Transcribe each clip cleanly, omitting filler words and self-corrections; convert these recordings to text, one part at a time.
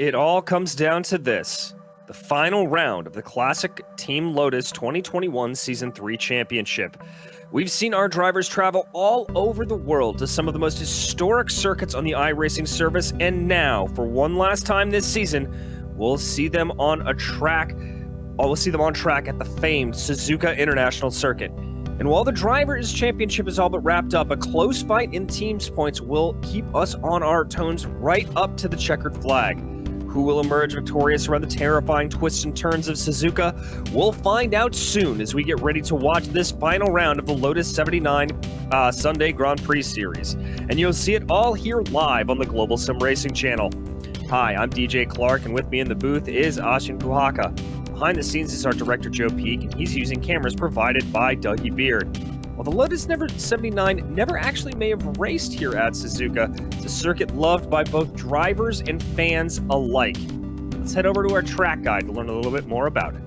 It all comes down to this. The final round of the Classic Team Lotus 2021 Season 3 Championship. We've seen our drivers travel all over the world to some of the most historic circuits on the iRacing service, and now, for one last time this season, we'll see them on track at the famed Suzuka International Circuit. And while the Drivers' Championship is all but wrapped up, a close fight in teams points will keep us on our toes right up to the checkered flag. Who will emerge victorious around the terrifying twists and turns of Suzuka? We'll find out soon as we get ready to watch this final round of the Lotus 79 Sunday Grand Prix Series. And you'll see it all here live on the Global SimRacing Channel. Hi, I'm DJ Clark, and with me in the booth is Ashin Puhaka. Behind the scenes is our director Joe Peak, and he's using cameras provided by Dougie Beard. While the Lotus 79 never actually may have raced here at Suzuka, it's a circuit loved by both drivers and fans alike. Let's head over to our track guide to learn a little bit more about it.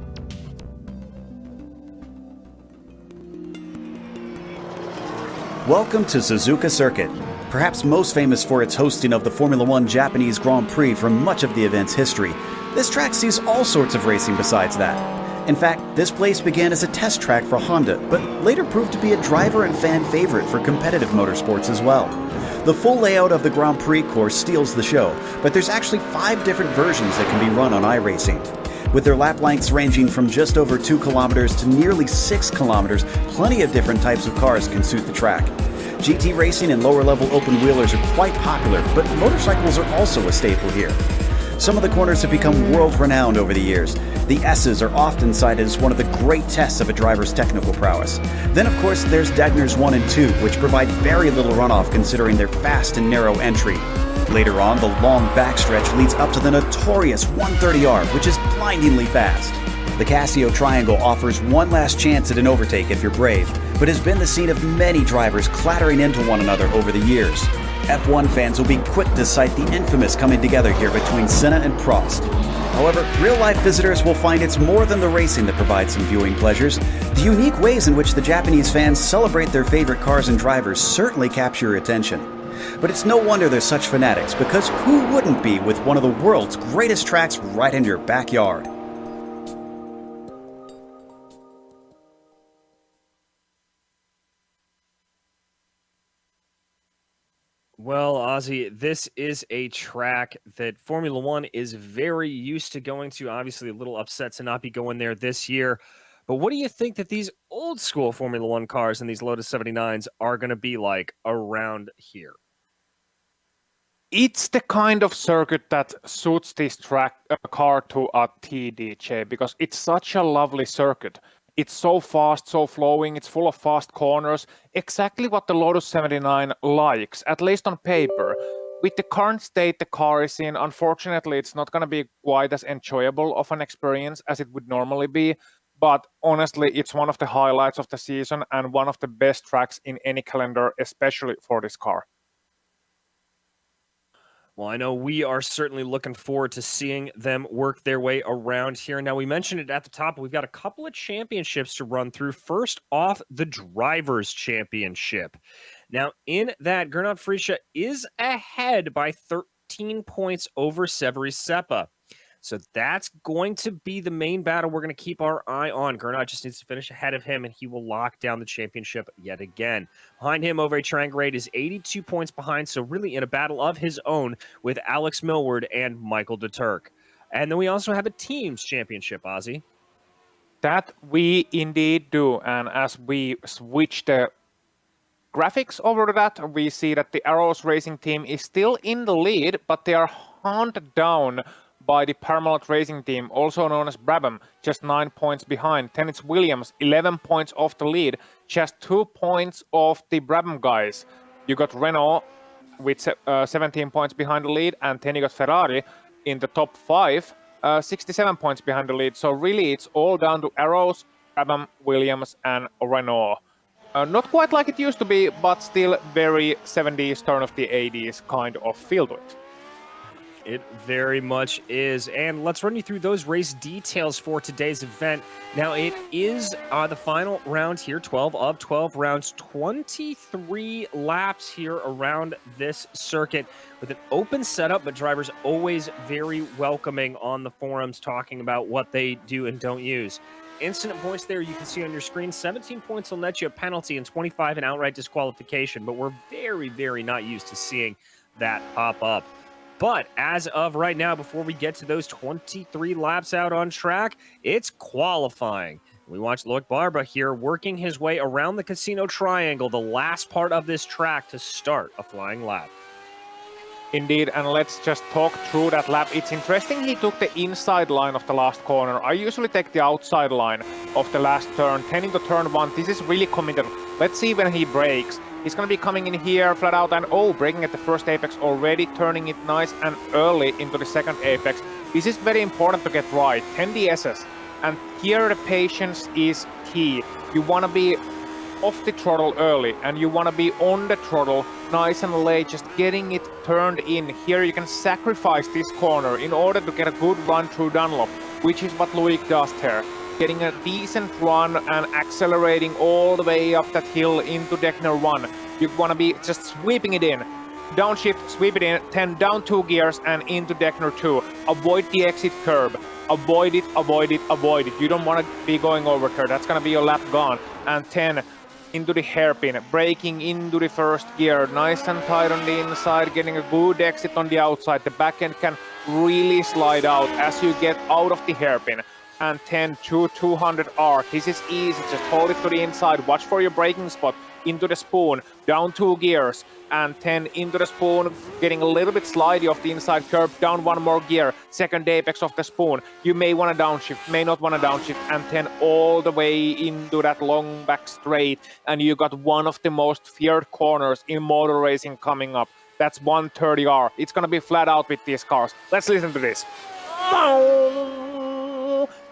Welcome to Suzuka Circuit, perhaps most famous for its hosting of the Formula One Japanese Grand Prix for much of the event's history. This track sees all sorts of racing besides that. In fact, this place began as a test track for Honda, but later proved to be a driver and fan favorite for competitive motorsports as well. The full layout of the Grand Prix course steals the show, but there's actually 5 different versions that can be run on iRacing. With their lap lengths ranging from just over 2 kilometers to nearly 6 kilometers, plenty of different types of cars can suit the track. GT racing and lower-level open-wheelers are quite popular, but motorcycles are also a staple here. Some of the corners have become world-renowned over the years. The S's are often cited as one of the great tests of a driver's technical prowess. Then, of course, there's Degner's 1 and 2, which provide very little runoff considering their fast and narrow entry. Later on, the long backstretch leads up to the notorious 130R, which is blindingly fast. The Casio Triangle offers one last chance at an overtake if you're brave, but has been the scene of many drivers clattering into one another over the years. F1 fans will be quick to cite the infamous coming together here between Senna and Prost. However, real-life visitors will find it's more than the racing that provides some viewing pleasures. The unique ways in which the Japanese fans celebrate their favorite cars and drivers certainly capture your attention. But it's no wonder they're such fanatics, because who wouldn't be with one of the world's greatest tracks right in your backyard? Well, Ozzy, this is a track that Formula One is very used to going to. Obviously, a little upset to not be going there this year. But what do you think that these old school Formula One cars and these Lotus 79s are going to be like around here? It's the kind of circuit that suits this car to a TDJ because it's such a lovely circuit. It's so fast, so flowing, it's full of fast corners, exactly what the Lotus 79 likes, at least on paper. With the current state the car is in, unfortunately, it's not going to be quite as enjoyable of an experience as it would normally be, but honestly, it's one of the highlights of the season and one of the best tracks in any calendar, especially for this car. Well, I know we are certainly looking forward to seeing them work their way around here. Now, we mentioned it at the top, but we've got a couple of championships to run through. First off, the Drivers' Championship. Now, in that, Gernot Frische is ahead by 13 points over Severi Seppa. So that's going to be the main battle we're going to keep our eye on. Gernot just needs to finish ahead of him, and he will lock down the championship yet again. Behind him, Ove Trangrade is 82 points behind, so really in a battle of his own with Alex Millward and Michael de Turk. And then we also have a teams championship, Ozzy. That we indeed do, and as we switch the graphics over to that, we see that the Arrows Racing team is still in the lead, but they are hunted down by the Parmalat Racing Team, also known as Brabham, just 9 points behind. Then it's Williams, 11 points off the lead, just 2 points off the Brabham guys. You got Renault with 17 points behind the lead, and then you got Ferrari in the top 5, 67 points behind the lead. So really, it's all down to Arrows, Brabham, Williams, and Renault. Not quite like it used to be, but still very 70s, turn of the 80s kind of feel to it. It very much is. And let's run you through those race details for today's event. Now, it is the final round here, 12 of 12 rounds, 23 laps here around this circuit with an open setup, but drivers always very welcoming on the forums talking about what they do and don't use. Incident points there you can see on your screen. 17 points will net you a penalty and 25 an outright disqualification, but we're very, very not used to seeing that pop up. But as of right now, before we get to those 23 laps out on track, it's qualifying. We watched Loic Barba here working his way around the casino triangle, the last part of this track to start a flying lap. Indeed, and let's just talk through that lap. It's interesting he took the inside line of the last corner. I usually take the outside line of the last turn, 10 into turn 1. This is really committed. Let's see when he brakes. He's going to be coming in here flat out and braking at the first apex already, turning it nice and early into the second apex. This is very important to get right, 10 DSs. And here the patience is key. You want to be off the throttle early and you want to be on the throttle nice and late, just getting it turned in. Here you can sacrifice this corner in order to get a good run through Dunlop, which is what Loic does here. Getting a decent run and accelerating all the way up that hill into Deckner 1. You want to be just sweeping it in. Downshift, sweep it in, 10 down 2 gears and into Deckner 2. Avoid the exit curb. Avoid it, avoid it, avoid it. You don't want to be going over there. That's going to be your lap gone. And 10 into the hairpin, braking into the first gear. Nice and tight on the inside, getting a good exit on the outside. The back end can really slide out as you get out of the hairpin. And 10 to 200 arc. This is easy, just hold it to the inside, watch for your braking spot, into the spoon, down 2 gears, and 10 into the spoon, getting a little bit slidey off the inside curb, down 1 more gear, second apex of the spoon. You may want to downshift, may not want to downshift, and 10 all the way into that long back straight, and you got one of the most feared corners in motor racing coming up. That's 130R. It's going to be flat out with these cars. Let's listen to this.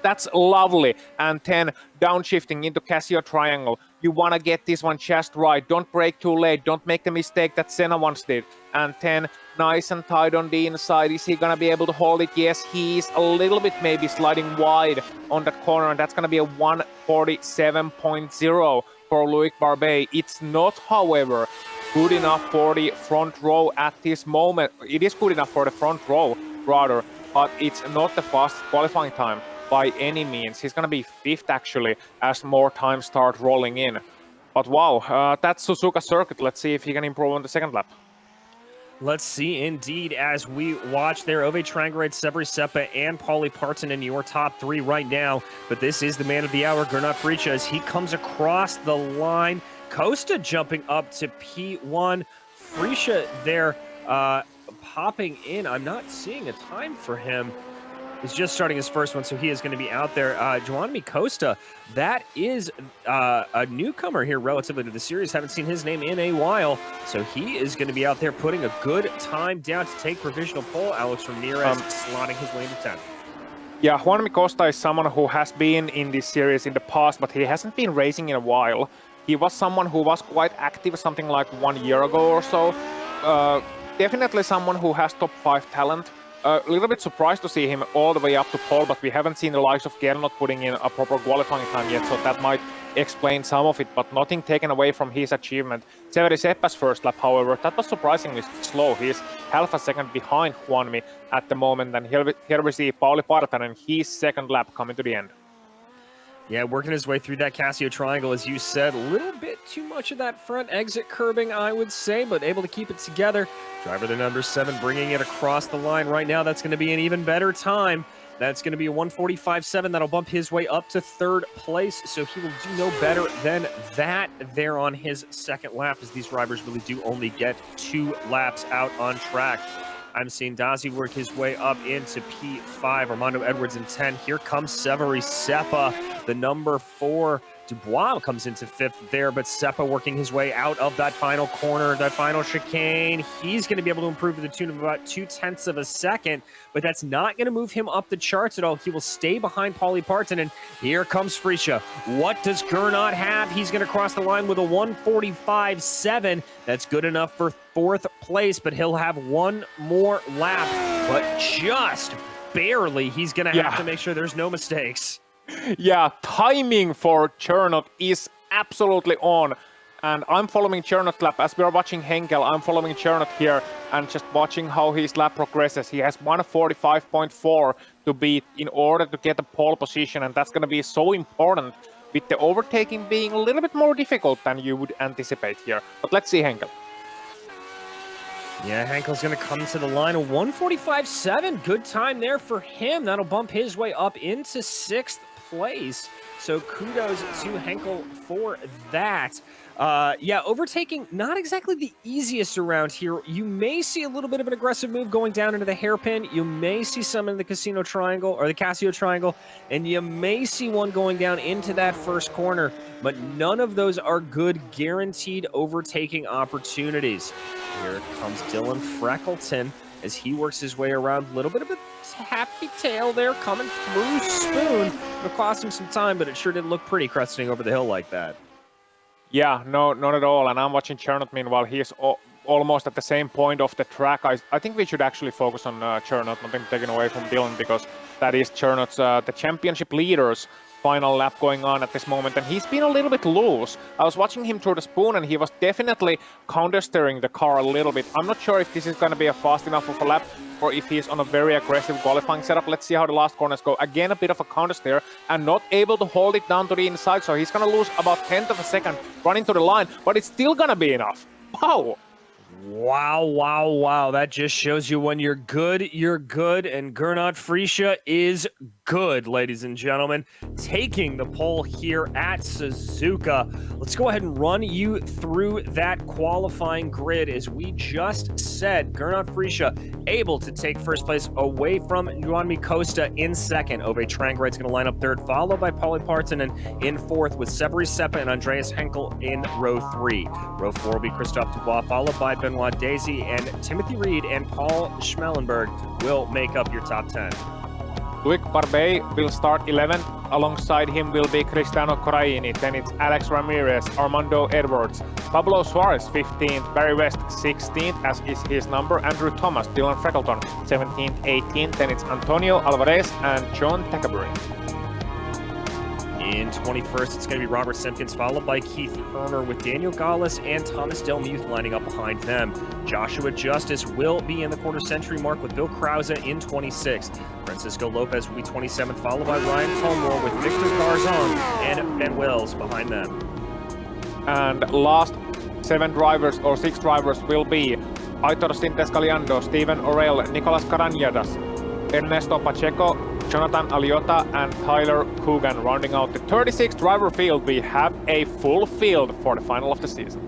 That's lovely. And 10 downshifting into Casio Triangle. You want to get this one just right. Don't brake too late. Don't make the mistake that Senna once did. And 10 nice and tight on the inside. Is he going to be able to hold it? Yes, he's a little bit maybe sliding wide on that corner. And that's going to be a 147.0 for Loic Barba. It's not, however, good enough for the front row at this moment. It is good enough for the front row, rather, but it's not the fastest qualifying time by any means. He's going to be 5th actually as more time start rolling in. But wow, that's Suzuka circuit. Let's see if he can improve on the second lap. Let's see indeed as we watch there. Ove Trangrade, Sebri Seppa, and Paulie Parton in your top 3 right now. But this is the man of the hour, Gernot Fricha, as he comes across the line. Costa jumping up to P1. Fricha there popping in. I'm not seeing a time for him. He's just starting his first one, so he is going to be out there. Geronimo Costa, that is a newcomer here relatively to the series. Haven't seen his name in a while, so he is going to be out there putting a good time down to take provisional pole. Alex Ramirez slotting his way into 10th. Yeah, Juan Costa is someone who has been in this series in the past, but he hasn't been racing in a while. He was someone who was quite active something like 1 year ago or so. Definitely someone who has top 5 talent. A little bit surprised to see him all the way up to pole, but we haven't seen the likes of Gernot putting in a proper qualifying time yet, so that might explain some of it, but nothing taken away from his achievement. Severi Seppa's first lap, however, that was surprisingly slow. He's half a second behind Juanmi at the moment, and here we see Pauli Partanen and his second lap coming to the end. Yeah, working his way through that Casio Triangle, as you said. A little bit too much of that front exit curbing, I would say, but able to keep it together. Driver the number 7 bringing it across the line right now. That's going to be an even better time. That's going to be a 145.7. That'll bump his way up to 3rd place, so he will do no better than that there on his second lap, as these drivers really do only get 2 laps out on track. I'm seeing Dazi work his way up into P5. Armando Edwards in 10. Here comes Severi Seppa, the number 4 Dubois comes into 5th there, but Seppa working his way out of that final corner, that final chicane. He's going to be able to improve to the tune of about 0.2 of a second, but that's not going to move him up the charts at all. He will stay behind Paulie Parton, and here comes Frisha. What does Gernot have? He's going to cross the line with a 1:45.7. That's good enough for 4th place, but he'll have one more lap, but just barely. He's going to have to make sure there's no mistakes. Yeah, timing for Gernot is absolutely on. And I'm following Gernot's lap. As we are watching Henkel, I'm following Gernot here and just watching how his lap progresses. He has 1:45.4 to beat in order to get a pole position, and that's going to be so important with the overtaking being a little bit more difficult than you would anticipate here. But let's see Henkel. Yeah, Henkel's going to come to the line. A 1:45.7. Good time there for him. That'll bump his way up into 6th place. So kudos to Henkel for that. Yeah, overtaking, not exactly the easiest around here. You may see a little bit of an aggressive move going down into the hairpin. You may see some in the Casino Triangle, or the Casio Triangle, and you may see one going down into that first corner, but none of those are good guaranteed overtaking opportunities. Here comes Dylan Freckleton as he works his way around. A little bit of a happy tail there coming through Spoon. It'll cost him some time, but it sure didn't look pretty cresting over the hill like that. Yeah, no, not at all. And I'm watching Gernot. Meanwhile, he's almost at the same point of the track. I think we should actually focus on Gernot, nothing taken away from Dylan, because that is Gernot's the championship leader's final lap going on at this moment, and he's been a little bit loose. I was watching him through the spoon, and he was definitely counter-steering the car a little bit. I'm not sure if this is going to be a fast enough of a lap, or if he's on a very aggressive qualifying setup. Let's see how the last corners go. Again, a bit of a counter-steer, and not able to hold it down to the inside, so he's going to lose about 1/10 of a second running to the line, but it's still going to be enough. Wow! Wow, wow, wow. That just shows you when you're good, and Gernot Frisha is good, ladies and gentlemen. Taking the pole here at Suzuka. Let's go ahead and run you through that qualifying grid. As we just said, Gernot Frisha able to take first place away from Juanmi Costa in second. Ove Trangright's going to line up third, followed by Paulie Parton in fourth, with Seberi Seppa and Andreas Henkel in row 3. Row 4 will be Christophe Dubois, followed by Benoit Daisy, and Timothy Reed and Paul Schmellenberg will make up your top 10. Luik Barbet will start 11th. Alongside him will be Cristiano Corraini. Then it's Alex Ramirez, Armando Edwards, Pablo Suarez 15th, Barry West 16th, as is his number, Andrew Thomas, Dylan Freckleton 17th, 18th. Then it's Antonio Alvarez and John Tekabury. In 21st, it's going to be Robert Simpkins, followed by Keith Herner, with Daniel Gaulis and Thomas Delmuth lining up behind them. Joshua Justice will be in the quarter century mark, with Bill Krause in 26th. Francisco Lopez will be 27th, followed by Ryan Palmore, with Victor Garzon and Ben Wells behind them. And last 6 drivers will be Aitor Sintes Galiando, Steven Orell, Nicolas Caranyadas, Ernesto Pacheco, Jonathan Aliota, and Tyler Coogan. Rounding out the 36 driver field, we have a full field for the final of the season.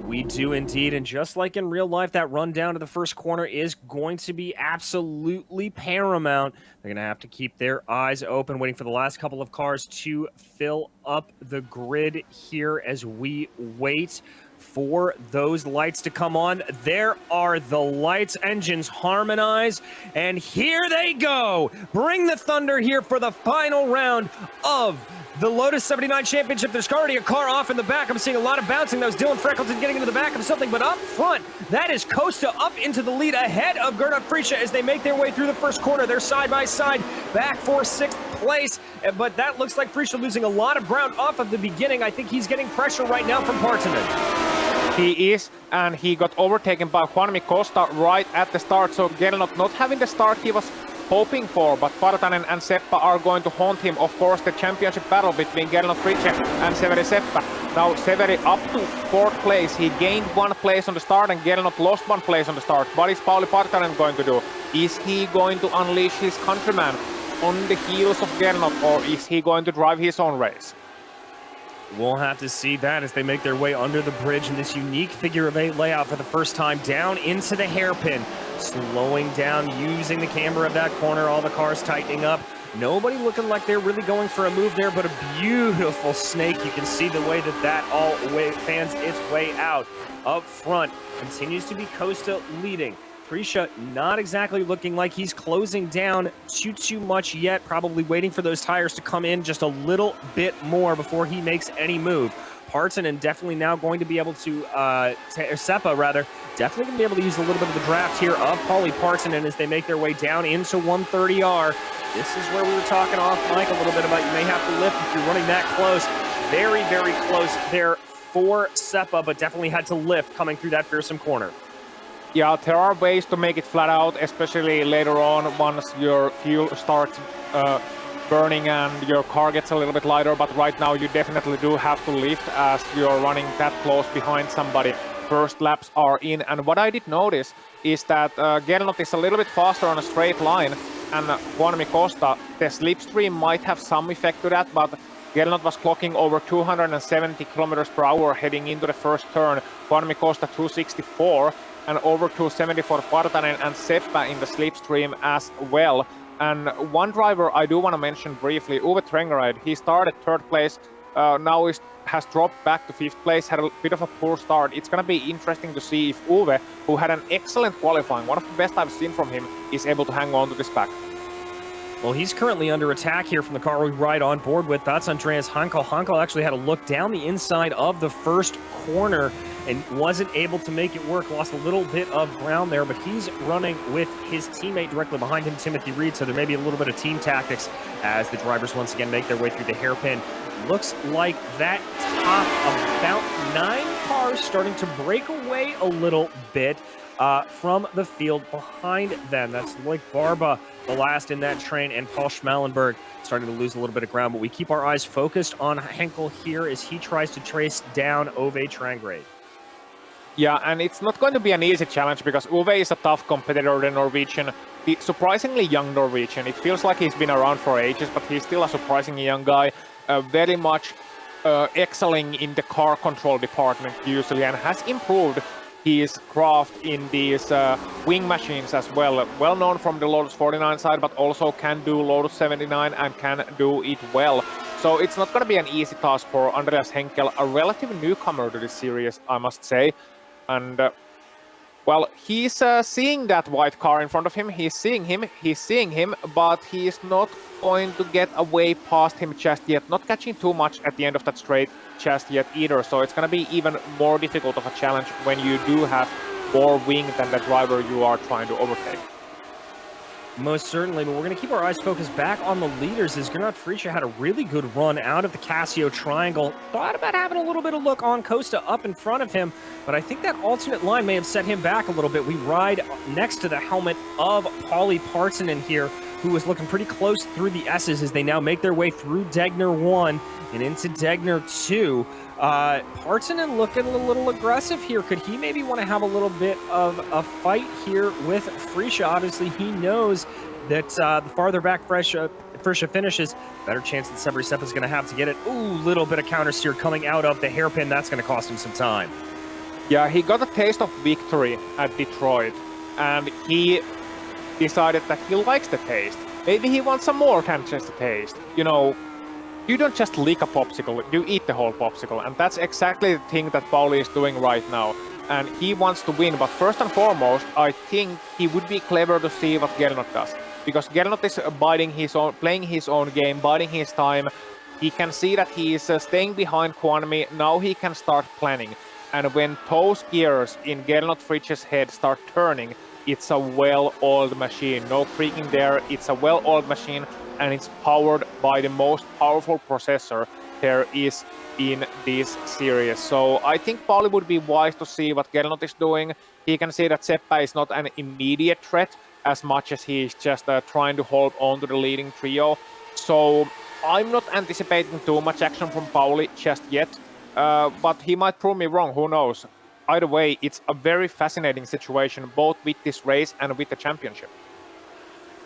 We do indeed, and just like in real life, that run down to the first corner is going to be absolutely paramount. They're going to have to keep their eyes open, waiting for the last couple of cars to fill up the grid here as we wait for those lights to come on. There are the lights, engines harmonize, and here they go. Bring the thunder here for the final round of the Lotus 79 Championship. There's already a car off in the back. I'm seeing a lot of bouncing. That was Dylan Freckleton getting into the back of something, but up front, that is Costa up into the lead ahead of Gernot Frisha as they make their way through the first corner. They're side by side, back for 6th place, but that looks like Frisha losing a lot of ground off of the beginning. I think he's getting pressure right now from Partonen. He is, and he got overtaken by Juanmi Costa right at the start, so Gernot not having the start he was hoping for, but Partanen and Seppa are going to haunt him. Of course, the championship battle between Gernot Frisha and Seberi Seppa. Now Seberi up to 4th place. He gained 1 place on the start, and Gernot lost 1 place on the start. What is Pauli Partanen going to do? Is he going to unleash his countryman on the heels of Gernot, or is he going to drive his own race? We'll have to see that as they make their way under the bridge in this unique figure of 8 layout for the first time, down into the hairpin, slowing down, using the camber of that corner, all the cars tightening up. Nobody looking like they're really going for a move there, but a beautiful snake. You can see the way that all fans its way out. Up front, continues to be Costa leading. Prix not exactly looking like he's closing down too much yet, probably waiting for those tires to come in just a little bit more before he makes any move. Partanen definitely now going to be able to, Seppa rather, definitely going to be able to use a little bit of the draft here of Paulie Partanen as they make their way down into 130R. This is where we were talking off mic a little bit about you may have to lift if you're running that close. Very, very close there for Seppa, but definitely had to lift coming through that fearsome corner. Yeah, there are ways to make it flat out, especially later on once your fuel starts burning and your car gets a little bit lighter, but right now you definitely do have to lift as you're running that close behind somebody. First laps are in, and what I did notice is that Gernot is a little bit faster on a straight line, and Juanmi Costa, the slipstream might have some effect to that, but Gernot was clocking over 270 kilometers per hour heading into the first turn. Juanmi Costa 264 and over 270 for Partanen and Seppa in the slipstream as well. And one driver I do want to mention briefly, Uwe Trengereid. He started third place, now has dropped back to fifth place, had a bit of a poor start. It's going to be interesting to see if Uwe, who had an excellent qualifying, one of the best I've seen from him, is able to hang on to this pack. Well, he's currently under attack here from the car we ride on board with. That's Andreas Hankel. Hankel actually had a look down the inside of the first corner and wasn't able to make it work. Lost a little bit of ground there, but he's running with his teammate directly behind him, Timothy Reed, so there may be a little bit of team tactics as the drivers once again make their way through the hairpin. Looks like that top about 9 cars starting to break away a little bit from the field behind them. That's Loic Barba, the last in that train, and Paul Schmalenberg starting to lose a little bit of ground, but we keep our eyes focused on Henkel here as he tries to trace down Ove Trangrade. Yeah, and it's not going to be an easy challenge because Uwe is a tough competitor, the Norwegian, the surprisingly young Norwegian. It feels like he's been around for ages, but he's still a surprisingly young guy, very much excelling in the car control department usually, and has improved his craft in these wing machines as well. Well known from the Lotus 49 side, but also can do Lotus 79 and can do it well. So it's not going to be an easy task for Andreas Henkel, a relative newcomer to this series, I must say. And well, he's seeing that white car in front of him. He's seeing him, but he's not going to get away past him just yet. Not catching too much at the end of that straight just yet either. So it's going to be even more difficult of a challenge when you do have more wing than the driver you are trying to overtake. Most certainly, but we're going to keep our eyes focused back on the leaders as Gernot Friesche had a really good run out of the Casio Triangle. Thought about having a little bit of look on Costa up in front of him, but I think that alternate line may have set him back a little bit. We ride next to the helmet of Paulie Partanen here, who was looking pretty close through the S's as they now make their way through Degner 1 and into Degner 2. Partanen looking a little aggressive here. Could he maybe want to have a little bit of a fight here with Friesche? Obviously, he knows that the farther back Friesche finishes, better chance that Seppa is going to have to get it. Ooh, little bit of counter steer coming out of the hairpin. That's going to cost him some time. Yeah, he got a taste of victory at Detroit, and he decided that he likes the taste. Maybe he wants some more than just a taste. You know, you don't just lick a popsicle, you eat the whole popsicle, and that's exactly the thing that Paulie is doing right now. And he wants to win, but first and foremost, I think he would be clever to see what Gernot does. Because Gernot is playing his own game, biding his time. He can see that he is staying behind Kuanmi. Now he can start planning. And when those gears in Gernot Frische's head start turning, it's a well-oiled machine. No creaking there. It's a well-oiled machine, and it's powered by the most powerful processor there is in this series. So I think Paulie would be wise to see what Gernot is doing. He can see that Seppa is not an immediate threat as much as he is just trying to hold on to the leading trio. So I'm not anticipating too much action from Paulie just yet, but he might prove me wrong, who knows. Either way, it's a very fascinating situation, both with this race and with the championship.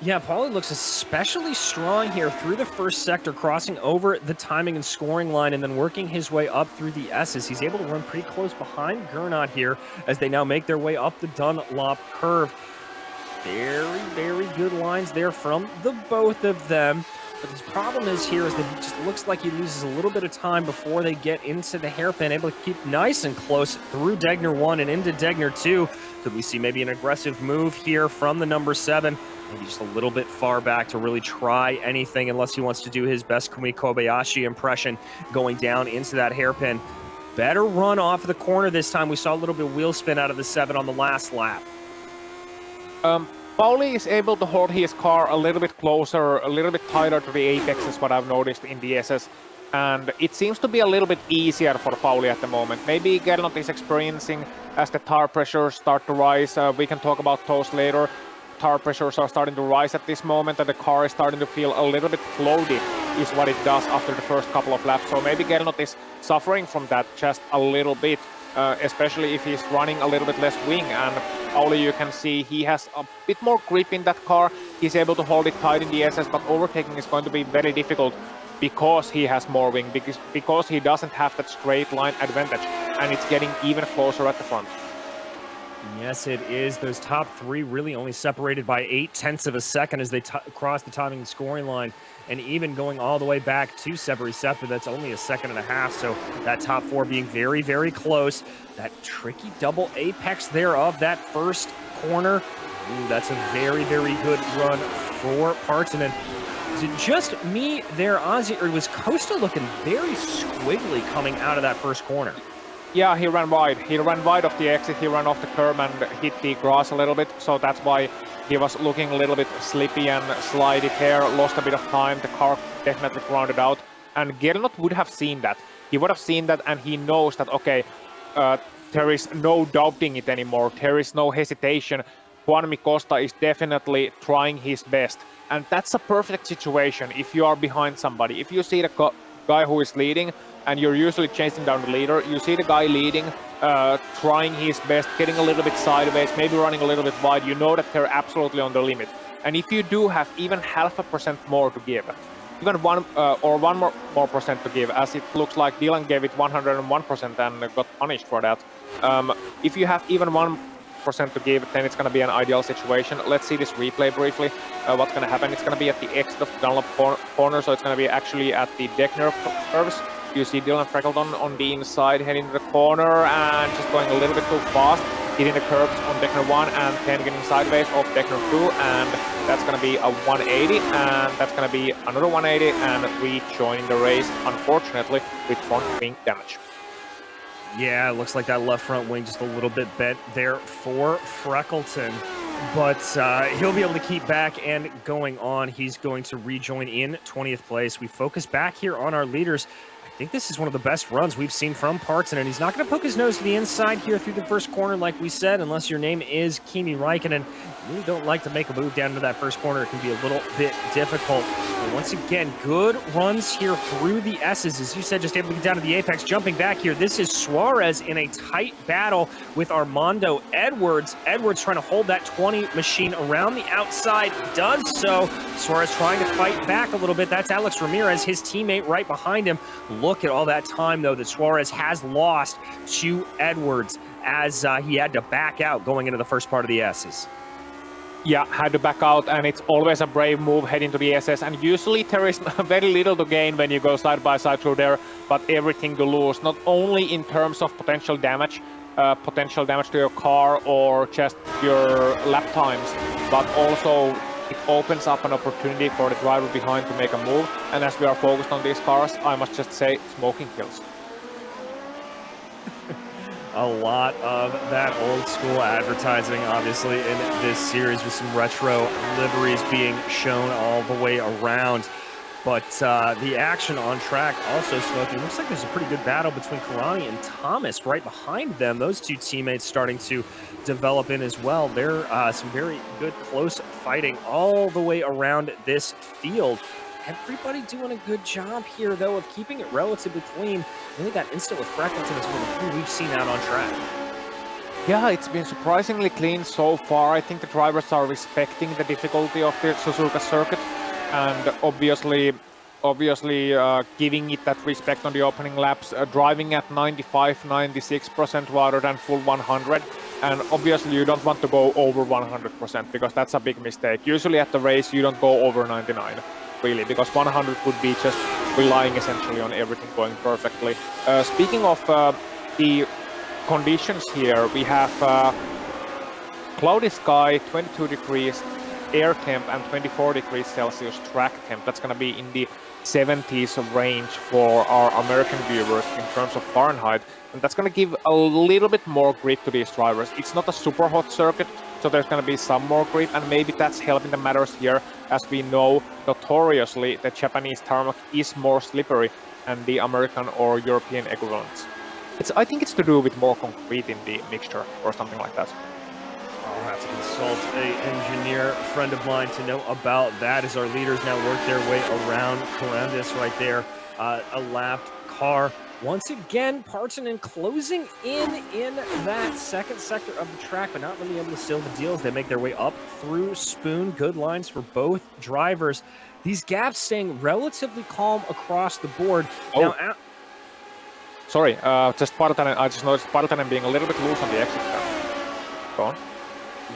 Yeah, Paulie looks especially strong here through the first sector, crossing over the timing and scoring line and then working his way up through the S's. He's able to run pretty close behind Gernot here as they now make their way up the Dunlop curve. Very, very good lines there from the both of them. But his problem is here is that he just looks like he loses a little bit of time before they get into the hairpin, able to keep nice and close through Degner 1 and into Degner 2. Could we see maybe an aggressive move here from the number 7? Maybe just a little bit far back to really try anything unless he wants to do his best Kumi Kobayashi impression going down into that hairpin. Better run off the corner this time. We saw a little bit of wheel spin out of the 7 on the last lap. Pauli is able to hold his car a little bit closer, a little bit tighter to the apex is what I've noticed in the SS. And it seems to be a little bit easier for Pauli at the moment. Maybe Gernot is experiencing as the tire pressures start to rise. We can talk about those later. Tire pressures are starting to rise at this moment and the car is starting to feel a little bit floaty is what it does after the first couple of laps. So maybe Gernot is suffering from that just a little bit, especially if he's running a little bit less wing. And Pauli, you can see he has a bit more grip in that car. He's able to hold it tight in the SS, but overtaking is going to be very difficult because he has more wing, because he doesn't have that straight line advantage, and it's getting even closer at the front. Yes, it is. Those top 3 really only separated by 0.8 of a second as they cross the timing and scoring line. And even going all the way back to Seberi Septa, that's only a second and a half. So that top 4 being very, very close. That tricky double apex there of that first corner. Ooh, that's a very, very good run for Partanen. Is it just me there, Ozzy, or was Costa looking very squiggly coming out of that first corner? Yeah, he ran wide. He ran wide of the exit, he ran off the curb and hit the grass a little bit, so that's why he was looking a little bit slippy and slidey there, lost a bit of time, the car definitely grounded out, and Gernot would have seen that. He would have seen that and he knows that, okay, there is no doubting it anymore, there is no hesitation. Juanmi Costa is definitely trying his best, and that's a perfect situation if you are behind somebody. If you see the guy who is leading, and you're usually chasing down the leader, you see the guy leading, trying his best, getting a little bit sideways, maybe running a little bit wide, you know that they're absolutely on the limit. And if you do have even 0.5% more to give, even one more percent to give, as it looks like Dylan gave it 101% and got punished for that. If you have even 1% to give, then it's going to be an ideal situation. Let's see this replay briefly. What's going to happen? It's going to be at the exit of the Dunlop corner, so it's going to be actually at the Degner curves. You see Dylan Freckleton on the inside heading to the corner and just going a little bit too fast, hitting the curbs on Degner 1 and then getting sideways off Degner 2, and that's going to be a 180, and that's going to be another 180 and rejoining the race, unfortunately, with front wing damage. Yeah, it looks like that left front wing just a little bit bent there for Freckleton. But he'll be able to keep back and going on. He's going to rejoin in 20th place. We focus back here on our leaders. I think this is one of the best runs we've seen from Partanen, and he's not going to poke his nose to the inside here through the first corner, like we said, unless your name is Kimi Räikkönen. You really don't like to make a move down into that first corner. It can be a little bit difficult. But once again, good runs here through the S's. As you said, just able to get down to the apex. Jumping back here, this is Suarez in a tight battle with Armando Edwards. Edwards trying to hold that 20 machine around the outside. Does so. Suarez trying to fight back a little bit. That's Alex Ramirez, his teammate right behind him. Look at all that time, though, that Suarez has lost to Edwards as he had to back out going into the first part of the S's. Yeah, had to back out, and it's always a brave move heading to the SS, and usually there is very little to gain when you go side by side through there, but everything to lose, not only in terms of potential damage to your car or just your lap times, but also it opens up an opportunity for the driver behind to make a move, and as we are focused on these cars, I must just say, smoking kills. A lot of that old school advertising, obviously, in this series with some retro liveries being shown all the way around. But the action on track also smoking. Looks like there's a pretty good battle between Karani and Thomas right behind them. Those two teammates starting to develop in as well. They're some very good close fighting all the way around this field. Everybody doing a good job here, though, of keeping it relatively clean. I think that instant with Freckleton is one of the few we've seen out on track. Yeah, it's been surprisingly clean so far. I think the drivers are respecting the difficulty of the Suzuka circuit, and obviously giving it that respect on the opening laps, driving at 95-96% rather than full 100. And obviously you don't want to go over 100% because that's a big mistake. Usually at the race you don't go over 99, really, because 100 would be just relying essentially on everything going perfectly. Speaking of the conditions here, we have cloudy sky, 22 degrees air temp and 24 degrees Celsius track temp. That's going to be in the 70s range for our American viewers in terms of Fahrenheit, and that's going to give a little bit more grip to these drivers. It's not a super hot circuit, so there's going to be some more grip, and maybe that's helping the matters here, as we know notoriously the Japanese tarmac is more slippery than the American or European equivalents. I think it's to do with more concrete in the mixture or something like that. I'll have to consult an engineer friend of mine to know about that, as our leaders now work their way around Corandis right there. A lapped car. Once again, Partonen closing in that second sector of the track, but not really able to seal the deals. They make their way up through Spoon. Good lines for both drivers. These gaps staying relatively calm across the board. Oh. Now, sorry, just Partonen. I just noticed Partonen being a little bit loose on the exit there. Go on.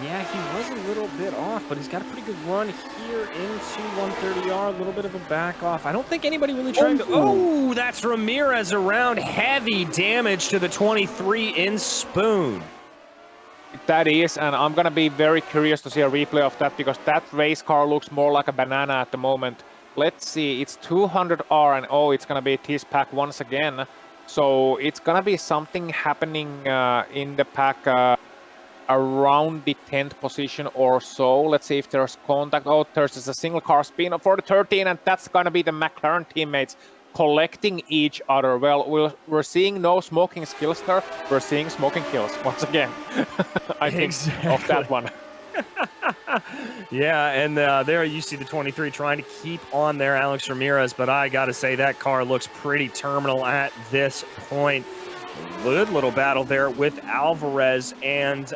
Yeah, he was a little bit off, but he's got a pretty good run here into 130R. A little bit of a back off. I don't think anybody really tried to... Oh, that's Ramirez around. Heavy damage to the 23 in Spoon. That is, and I'm going to be very curious to see a replay of that, because that race car looks more like a banana at the moment. Let's see, it's 200R, and oh, it's going to be T-Pack once again. So it's going to be something happening in the pack around the 10th position or so. Let's see if there's contact. Oh, there's just a single car spin for the 13, and that's going to be the McLaren teammates collecting each other. Well, we're seeing no smoking skills there. We're seeing smoking kills once again. I think of that one. Yeah, and there you see the 23 trying to keep on there, Alex Ramirez, but I got to say that car looks pretty terminal at this point. Good little battle there with Alvarez and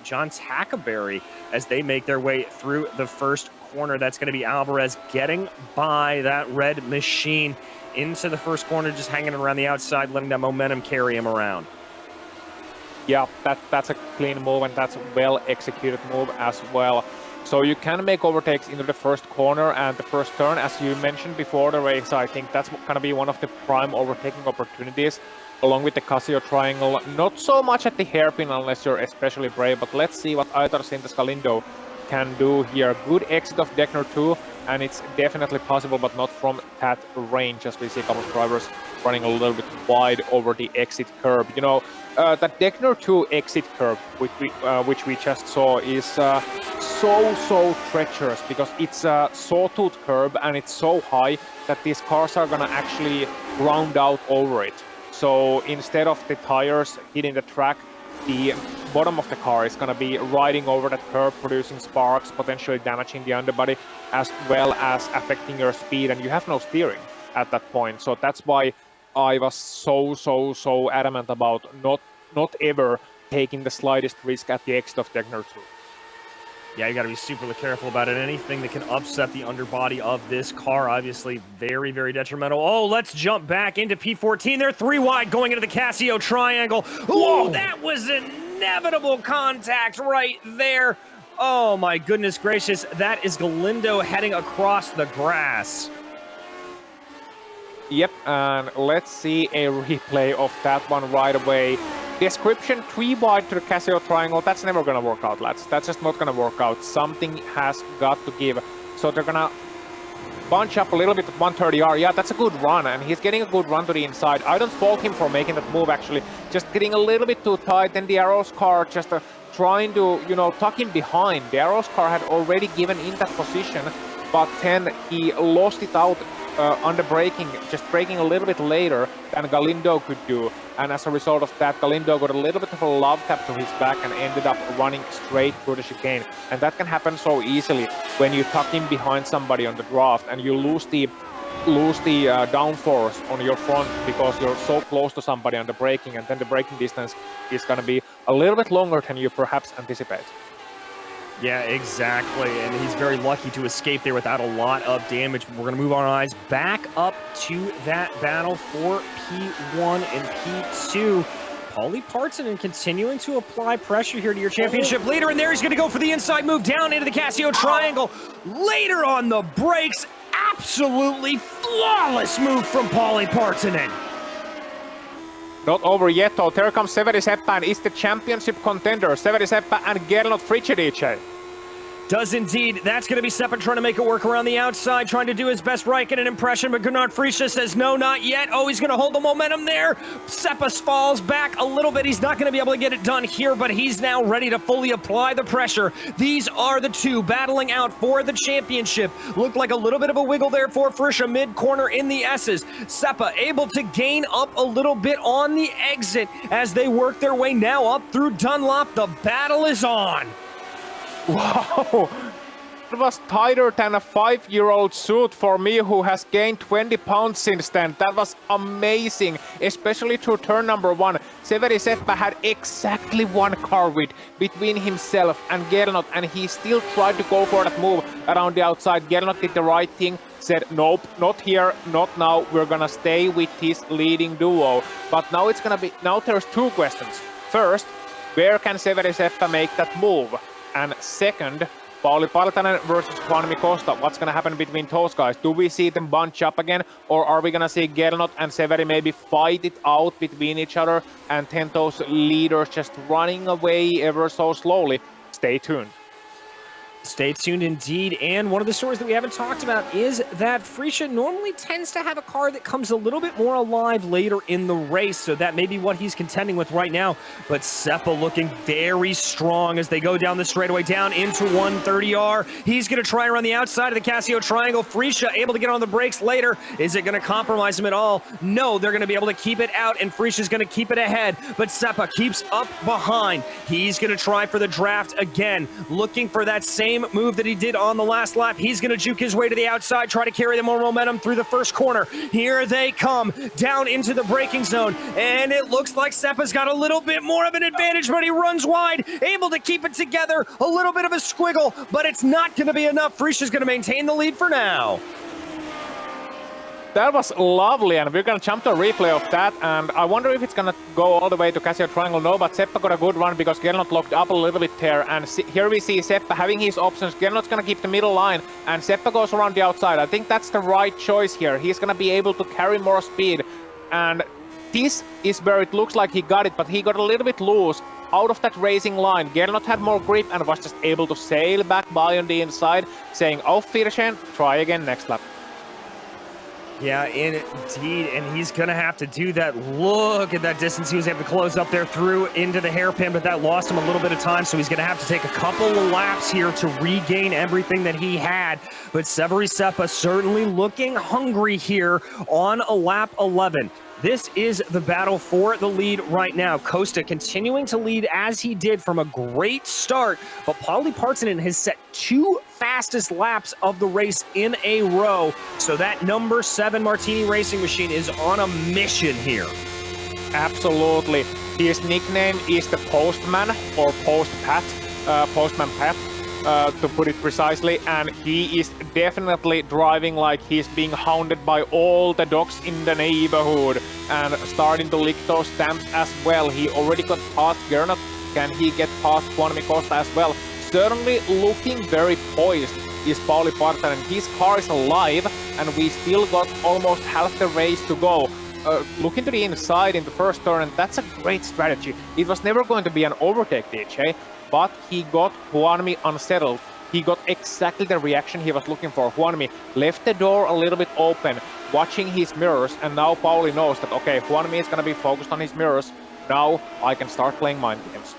John Tackaberry as they make their way through the first corner. That's going to be Alvarez getting by that red machine into the first corner, just hanging around the outside, letting that momentum carry him around. Yeah, that's a clean move, and that's a well-executed move as well. So you can make overtakes into the first corner and the first turn. As you mentioned before the race, I think that's going to be one of the prime overtaking opportunities, along with the Casio Triangle. Not so much at the hairpin unless you're especially brave, but let's see what Aitor Sintas Galindo can do here. Good exit of Deckner 2, and it's definitely possible, but not from that range, as we see a couple of drivers running a little bit wide over the exit curb. You know, that Deckner 2 exit curb, which we just saw, is so treacherous, because it's a sawtooth curb and it's so high that these cars are gonna actually round out over it. So instead of the tires hitting the track, the bottom of the car is going to be riding over that curb, producing sparks, potentially damaging the underbody, as well as affecting your speed, and you have no steering at that point. So that's why I was so adamant about not ever taking the slightest risk at the exit of Deckner 2. Yeah, you got to be super careful about it. Anything that can upset the underbody of this car, obviously very, very detrimental. Oh, let's jump back into P14. They're 3 wide going into the Casio Triangle. Whoa, that was inevitable contact right there. Oh, my goodness gracious. That is Galindo heading across the grass. Yep, and let's see a replay of that one right away. Description, 3 wide to the Casio Triangle. That's never going to work out, lads. That's just not going to work out. Something has got to give. So they're going to bunch up a little bit at 130R. Yeah, that's a good run, and he's getting a good run to the inside. I don't fault him for making that move, actually. Just getting a little bit too tight. Then the Arrows car just trying to, tuck him behind. The Arrows car had already given in that position, but then he lost it out under braking, just braking a little bit later than Galindo could do. And as a result of that, Galindo got a little bit of a love tap to his back and ended up running straight through the chicane. And that can happen so easily when you tuck in behind somebody on the draft and you lose the downforce on your front because you're so close to somebody on the braking, and then the braking distance is going to be a little bit longer than you perhaps anticipate. Yeah, exactly, and he's very lucky to escape there without a lot of damage. We're going to move our eyes back up to that battle for P1 and P2. Paulie Partonen continuing to apply pressure here to your championship leader, and there he's going to go for the inside move down into the Casio triangle. Later on the brakes, absolutely flawless move from Paulie Partonen. Not over yet though, there comes Severi Seppa and is the championship contender. Severi Seppa and Gernot Fritsche, DJ. Does indeed. That's going to be Seppa trying to make it work around the outside, trying to do his best right, get an impression, but Gernot Fritsche says no, not yet. Oh, he's going to hold the momentum there. Seppa falls back a little bit. He's not going to be able to get it done here, but he's now ready to fully apply the pressure. These are the two battling out for the championship. Looked like a little bit of a wiggle there for Fritsche mid-corner in the S's. Seppa able to gain up a little bit on the exit as they work their way now up through Dunlop. The battle is on. Wow, it was tighter than a 5-year-old suit for me who has gained 20 pounds since then. That was amazing, especially through turn number 1. Severi Seppa had exactly one car width between himself and Gernot, and he still tried to go for that move around the outside. Gernot did the right thing, said nope, not here, not now, we're gonna stay with his leading duo. But now it's gonna be, now there's two questions. First, where can Severi Seppa make that move? And second, Paulie Partonen versus Juanmi Costa. What's going to happen between those guys? Do we see them bunch up again? Or are we going to see Gernot and Severi maybe fight it out between each other and then those leaders just running away ever so slowly? Stay tuned. Stay tuned indeed. And one of the stories that we haven't talked about is that Fritsche normally tends to have a car that comes a little bit more alive later in the race. So that may be what he's contending with right now. But Seppa looking very strong as they go down the straightaway down into 130R. He's going to try around the outside of the Casio triangle. Fritsche able to get on the brakes later. Is it going to compromise him at all? No, they're going to be able to keep it out, and Fritsche is going to keep it ahead. But Seppa keeps up behind. He's going to try for the draft again, looking for that same move that he did on the last lap. He's going to juke his way to the outside, try to carry the more momentum through the first corner. Here they come down into the braking zone, and it looks like Seppa's got a little bit more of an advantage, but he runs wide, able to keep it together. A little bit of a squiggle, but it's not going to be enough. Fritsche is going to maintain the lead for now. That was lovely, and we're gonna jump to a replay of that, and I wonder if it's gonna go all the way to Casio Triangle. No, but Seppa got a good run because Gernot locked up a little bit there, and here we see Seppa having his options. Gernot's gonna keep the middle line, and Seppa goes around the outside. I think that's the right choice here. He's gonna be able to carry more speed, and this is where it looks like he got it, but he got a little bit loose out of that racing line. Gernot had more grip and was just able to sail back by on the inside, saying, "Auf Wiedersehen, try again next lap." Yeah, indeed, and he's going to have to do that. Look at that distance he was able to close up there through into the hairpin, but that lost him a little bit of time, so he's going to have to take a couple of laps here to regain everything that he had. But Severi Seppa certainly looking hungry here on a lap 11. This is the battle for the lead right now. Costa continuing to lead as he did from a great start, but Paulie Partonen has set 2 fastest laps of the race in a row. So that number 7 Martini Racing Machine is on a mission here. Absolutely. His nickname is the Postman, or Postman Pat, to put it precisely, and he is definitely driving like he's being hounded by all the dogs in the neighborhood and starting to lick those stamps as well. He already got past Gernot. Can he get past Juanmi Costa as well? Certainly looking very poised is Paulie Partonen. His car is alive, and we still got almost half the race to go. Looking to the inside in the first turn, and that's a great strategy. It was never going to be an overtake, DJ, but he got Juanmi unsettled. He got exactly the reaction he was looking for. Juanmi left the door a little bit open, watching his mirrors, and now Paulie knows that, okay, Juanmi is going to be focused on his mirrors. Now I can start playing mind games.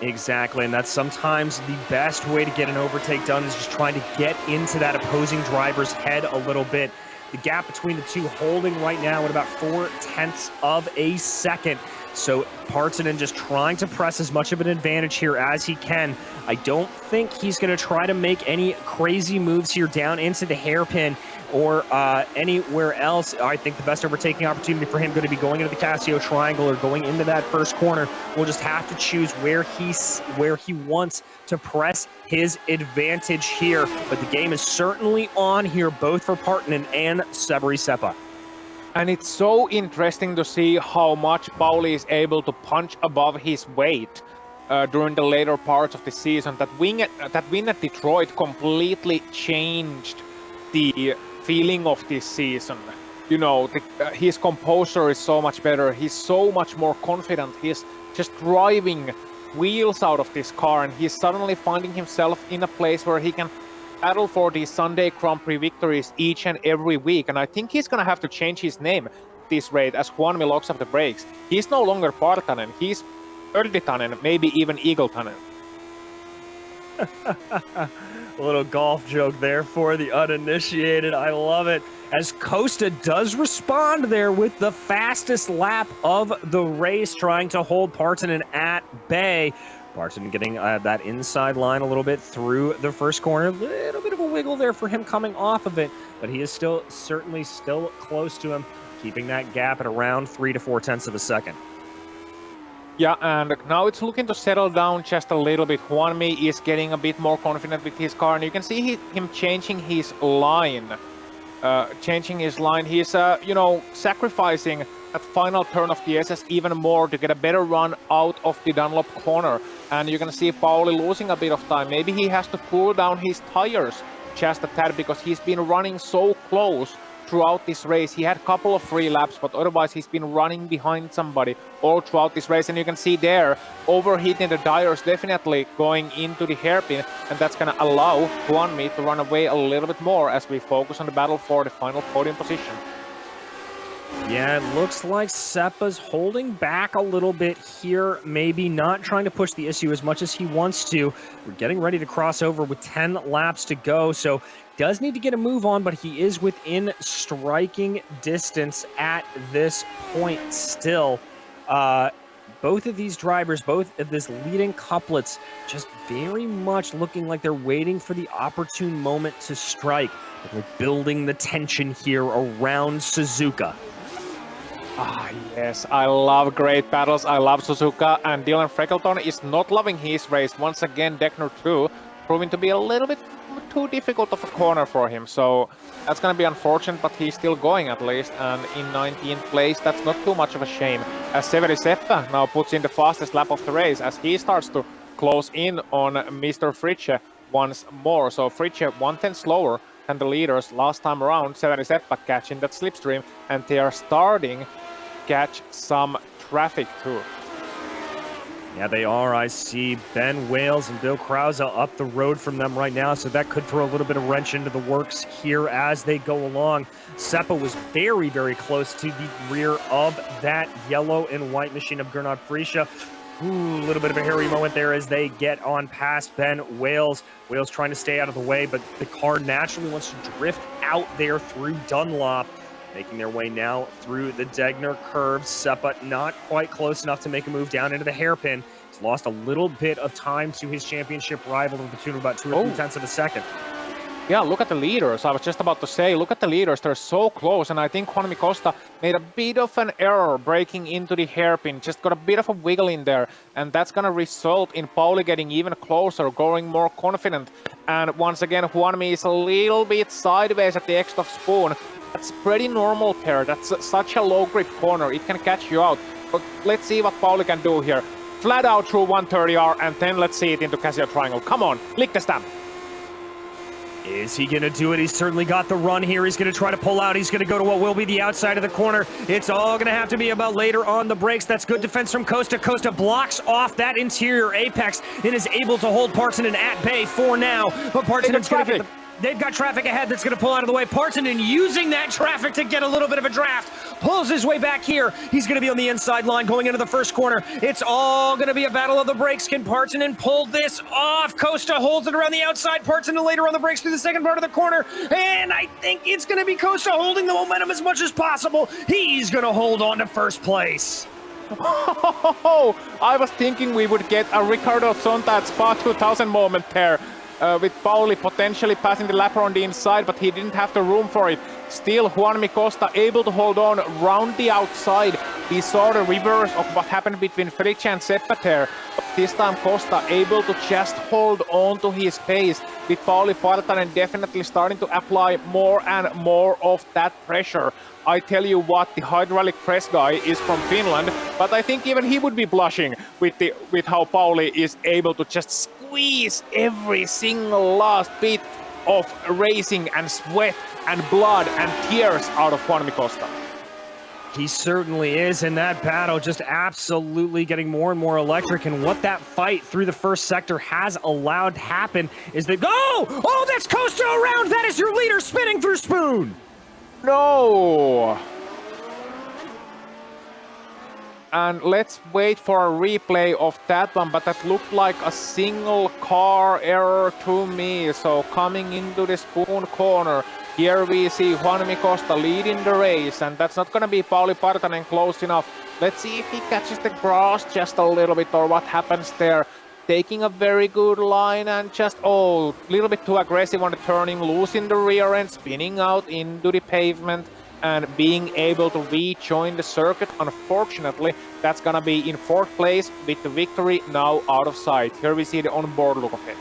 Exactly, and that's sometimes the best way to get an overtake done, is just trying to get into that opposing driver's head a little bit. The gap between the two holding right now at about 0.4 of a second. So Partonen just trying to press as much of an advantage here as he can. I don't think he's going to try to make any crazy moves here down into the hairpin or anywhere else. I think the best overtaking opportunity for him going to be going into the Casio triangle or going into that first corner. We'll just have to choose where he wants to press his advantage here. But the game is certainly on here, both for Partonen and Severi Seppa. And it's so interesting to see how much Pauli is able to punch above his weight during the later parts of the season. That win at Detroit completely changed the feeling of this season. You know, his composure is so much better. He's so much more confident. He's just driving wheels out of this car, and he's suddenly finding himself in a place where he can battle for these Sunday Grand Prix victories each and every week. And I think he's gonna have to change his name this rate as Juanmi locks up the brakes. He's no longer Partanen, he's Örditanen, maybe even Eagletanen. A little golf joke there for the uninitiated. I love it. As Costa does respond there with the fastest lap of the race, trying to hold Partanen at bay. Partanen getting that inside line a little bit through the first corner. A little bit of a wiggle there for him coming off of it, but he is certainly still close to him, keeping that gap at around 3 to 4 tenths of a second. Yeah, and now it's looking to settle down just a little bit. Juanmi is getting a bit more confident with his car, and you can see him changing his line. He's, sacrificing that final turn of the SS even more to get a better run out of the Dunlop corner. And you can see Pauli losing a bit of time. Maybe he has to cool down his tires just a tad because he's been running so close throughout this race. He had a couple of free laps, but otherwise he's been running behind somebody all throughout this race. And you can see there, overheating the tires, definitely going into the hairpin, and that's going to allow Juanmi to run away a little bit more as we focus on the battle for the final podium position. Yeah, it looks like Seppa's holding back a little bit here, maybe not trying to push the issue as much as he wants to. We're getting ready to cross over with 10 laps to go, so does need to get a move on, but he is within striking distance at this point still. Both of these drivers, both of this leading couplets, just very much looking like they're waiting for the opportune moment to strike. They're building the tension here around Suzuka. Ah, yes, I love great battles. I love Suzuka, and Dylan Freckleton is not loving his race. Once again, Deckner 2 proving to be a little bit too difficult of a corner for him. So that's going to be unfortunate, but he's still going at least. And in 19th place, that's not too much of a shame. As Severi Seppa now puts in the fastest lap of the race as he starts to close in on Mr. Fritsche once more. So Fritsche 1/10 slower than the leaders last time around. Severi Seppa catching that slipstream, and they are starting catch some traffic too. Yeah, they are. I see Ben Wales and Bill Krause up the road from them right now, so that could throw a little bit of wrench into the works here as they go along. Seppa was very, very close to the rear of that yellow and white machine of Gernot Friesche. Ooh, a little bit of a hairy moment there as they get on past Ben Wales. Wales trying to stay out of the way, but the car naturally wants to drift out there through Dunlop. Making their way now through the Degner curve. Seppa not quite close enough to make a move down into the hairpin. He's lost a little bit of time to his championship rival to the tune of about 2 or 3 tenths of a second. Yeah, look at the leaders. I was just about to say, look at the leaders. They're so close, and I think Juanmi Costa made a bit of an error breaking into the hairpin. Just got a bit of a wiggle in there, and that's going to result in Pauli getting even closer, growing more confident. And once again, Juanmi is a little bit sideways at the exit of Spoon. That's pretty normal there. That's such a low grip corner. It can catch you out. But let's see what Pauli can do here. Flat out through 130R, and then let's see it into Casio Triangle. Come on, lick the stamp. Is he going to do it? He's certainly got the run here. He's going to try to pull out. He's going to go to what will be the outside of the corner. It's all going to have to be about later on the brakes. That's good defense from Costa. Costa blocks off that interior apex and is able to hold Partanen at bay for now. But Partanen's going to get they've got traffic ahead that's going to pull out of the way. Partanen using that traffic to get a little bit of a draft. Pulls his way back here. He's going to be on the inside line going into the first corner. It's all going to be a battle of the brakes. Can Partanen pull this off? Costa holds it around the outside. Partanen later on the brakes through the second part of the corner. And I think it's going to be Costa holding the momentum as much as possible. He's going to hold on to first place. I was thinking we would get a Ricardo Zonta at Spa 2000 moment there. With Pauli potentially passing the lap on the inside, but he didn't have the room for it. Still, Juanmi Costa able to hold on round the outside. We saw the reverse of what happened between Fritsche and Seppa there. this time Costa able to just hold on to his pace, with Pauli Partanen definitely starting to apply more and more of that pressure. I tell you what, the hydraulic press guy is from Finland, but I think even he would be blushing with how Pauli is able to just squeeze every single last bit of racing and sweat and blood and tears out of Juanmi Costa. He certainly is, and that battle just absolutely getting more and more electric. And what that fight through the first sector has allowed to happen is they go, oh, that's Costa around. That is your leader spinning through Spoon. No! And let's wait for a replay of that one, but that looked like a single car error to me. So coming into the Spoon corner, here we see Juanmi Costa leading the race, and that's not going to be Pauli Partanen close enough. Let's see if he catches the grass just a little bit or what happens there. Taking a very good line and just, a little bit too aggressive on the turning, losing the rear end, spinning out into the pavement and being able to rejoin the circuit. Unfortunately, that's going to be in 4th place with the victory now out of sight. Here we see the onboard look of it.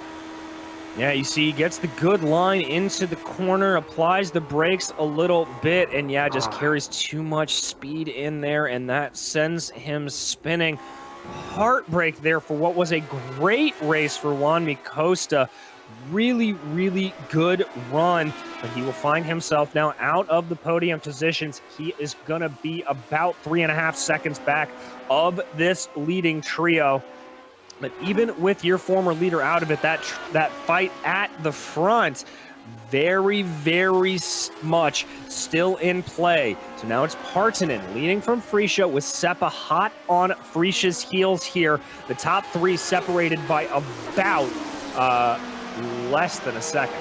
Yeah, you see, he gets the good line into the corner, applies the brakes a little bit, and yeah, just carries too much speed in there, and that sends him spinning. Heartbreak there for what was a great race for Juanmi Costa. Really, really good run, but he will find himself now out of the podium positions. He is going to be about 3.5 seconds back of this leading trio. But even with your former leader out of it, that fight at the front, very, very much still in play. So now it's Partanen leading from Freesia with Seppa hot on Freesia's heels here. The top 3 separated by about less than a second.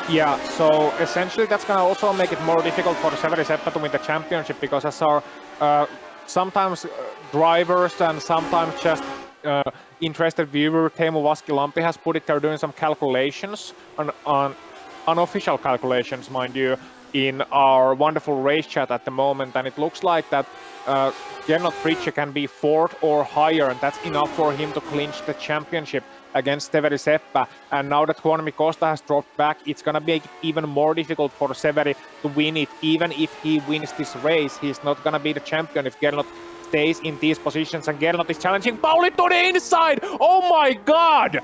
Yeah, so essentially that's going to also make it more difficult for Severi Seppa to win the championship, because as our sometimes drivers and sometimes just interested viewer Teemu Vaskilampi has put it, they're doing some calculations on unofficial calculations, mind you, in our wonderful race chat at the moment, and it looks like that Gernot Fritzsche can be 4th or higher, and that's enough for him to clinch the championship against Severi Seppa. And now that Juanmi Costa has dropped back, it's gonna make it even more difficult for Severi to win it. Even if he wins this race, he's not gonna be the champion if Gernot stays in these positions, and Gernot is challenging Pauli to the inside. Oh my god!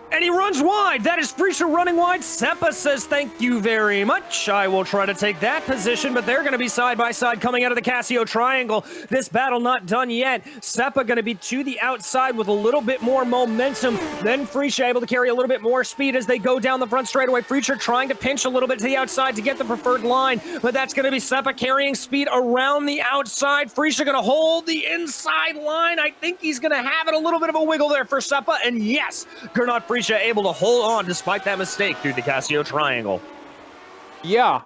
And he runs wide. That is Freesia running wide. Seppa says, thank you very much. I will try to take that position, but they're going to be side by side coming out of the Casio Triangle. This battle not done yet. Seppa going to be to the outside with a little bit more momentum. Then Freesia able to carry a little bit more speed as they go down the front straightaway. Freesia trying to pinch a little bit to the outside to get the preferred line, but that's going to be Seppa carrying speed around the outside. Freesia going to hold the inside line. I think he's going to have it a little bit of a wiggle there for Seppa, and yes, Gernot Freesia able to hold on despite that mistake through the Casio Triangle. Yeah,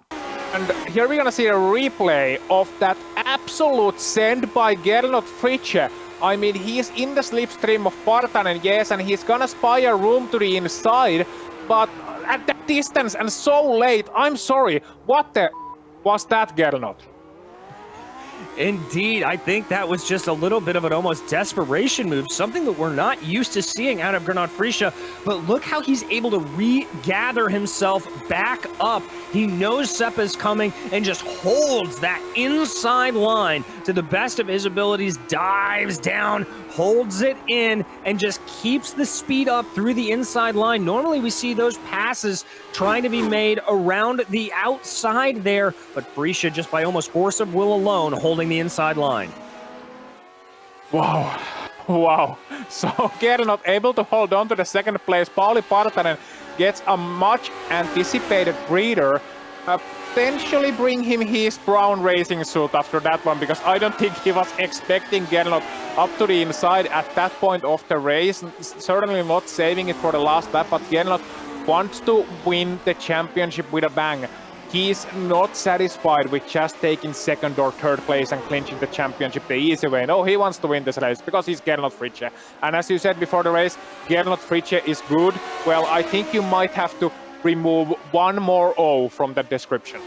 and here we're gonna see a replay of that absolute send by Gernot Fritzsche. I mean, he's in the slipstream of Partanen, yes, and he's gonna spy a room to the inside, but at that distance and so late, I'm sorry, what the was that, Gernot? Indeed, I think that was just a little bit of an almost desperation move, something that we're not used to seeing out of Gernot Fritzsche, but look how he's able to regather himself back up. He knows Seppa's coming and just holds that inside line to the best of his abilities, dives down, holds it in, and just keeps the speed up through the inside line. Normally we see those passes trying to be made around the outside there, but Fritzsche just by almost force of will alone holding the inside line. Wow. So Gernot able to hold on to the 2nd place. Pauli Partanen gets a much anticipated breather. Potentially bring him his brown racing suit after that one, because I don't think he was expecting Gernot up to the inside at that point of the race. Certainly not saving it for the last lap, but Gernot wants to win the championship with a bang. He's not satisfied with just taking 2nd or 3rd place and clinching the championship the easy way. No, he wants to win this race because he's Gernot Fritzsche. And as you said before the race, Gernot Fritzsche is good. Well, I think you might have to remove one more O from that description.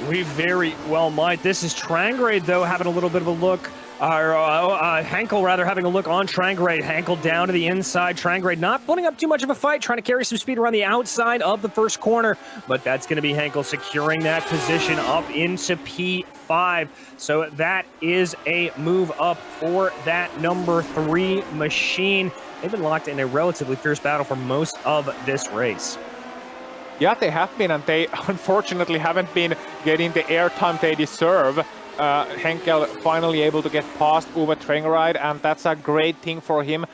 We very well might. This is Trangrade, though, having a little bit of a look Henkel rather having a look on Trangrade. Henkel down to the inside. Trangrade not putting up too much of a fight, trying to carry some speed around the outside of the first corner, but that's going to be Henkel securing that position up into P5. So that is a move up for that number 3 machine. They've been locked in a relatively fierce battle for most of this race. Yeah, they have been, and they unfortunately haven't been getting the airtime they deserve. Henkel finally able to get past Uwe Trengeride, and that's a great thing for him.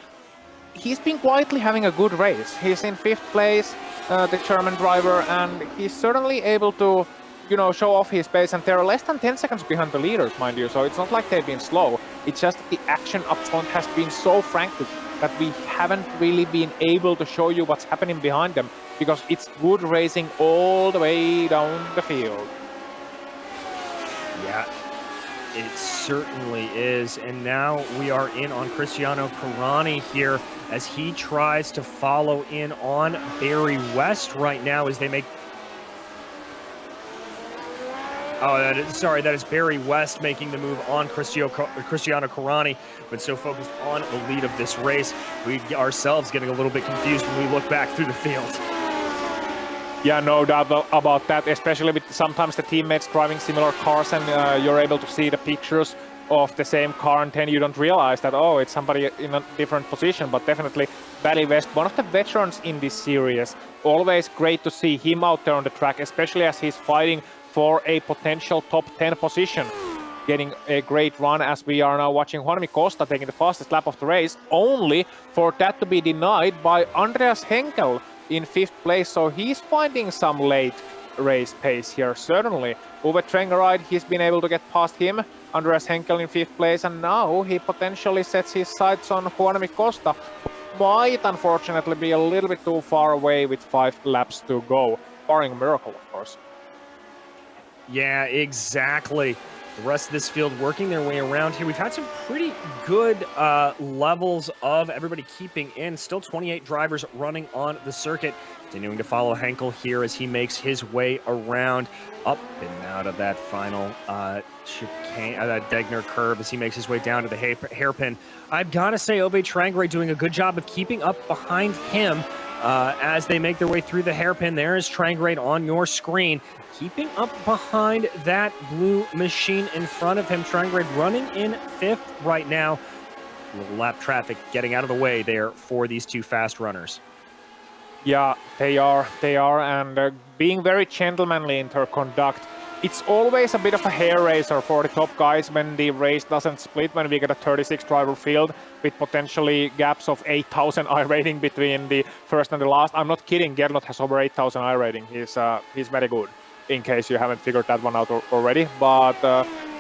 He's been quietly having a good race. He's in 5th place, the German driver, and he's certainly able to, you know, show off his pace. And they're less than 10 seconds behind the leaders, mind you, so it's not like they've been slow. It's just that the action up front has been so frantic that we haven't really been able to show you what's happening behind them, because it's good racing all the way down the field. Yeah. It certainly is, and now we are in on Cristiano Carani here as he tries to follow in on Barry West right now as they make... Oh, that is Barry West making the move on Cristiano Carani, but so focused on the lead of this race, we ourselves getting a little bit confused when we look back through the field. Yeah, no doubt about that, especially with sometimes the teammates driving similar cars, and you're able to see the pictures of the same car, and then you don't realize that, oh, it's somebody in a different position. But definitely Barry West, one of the veterans in this series. Always great to see him out there on the track, especially as he's fighting for a potential top 10 position. Getting a great run, as we are now watching Juanmi Costa taking the fastest lap of the race, only for that to be denied by Andreas Henkel in 5th place, so he's finding some late race pace here, certainly. Uwe Trengeride, he's been able to get past him. Andreas Henkel in 5th place, and now he potentially sets his sights on Juanmi Costa, who might unfortunately be a little bit too far away with 5 laps to go, barring a miracle, of course. Yeah, exactly. The rest of this field working their way around here. We've had some pretty good levels of everybody keeping in. Still 28 drivers running on the circuit. Continuing to follow Henkel here as he makes his way around up and out of that final chicane, that Degner curve as he makes his way down to the hairpin. I've got to say, Ove Trangrade doing a good job of keeping up behind him as they make their way through the hairpin. There is Trangrade on your screen, keeping up behind that blue machine in front of him. Trangrade running in 5th right now. Little lap traffic getting out of the way there for these 2 fast runners. Yeah, they are, and being very gentlemanly in their conduct. It's always a bit of a hair raiser for the top guys when the race doesn't split, when we get a 36 driver field with potentially gaps of 8,000 iRating between the first and the last. I'm not kidding, Gernot has over 8,000 iRating. He's very good, in case you haven't figured that one out already. But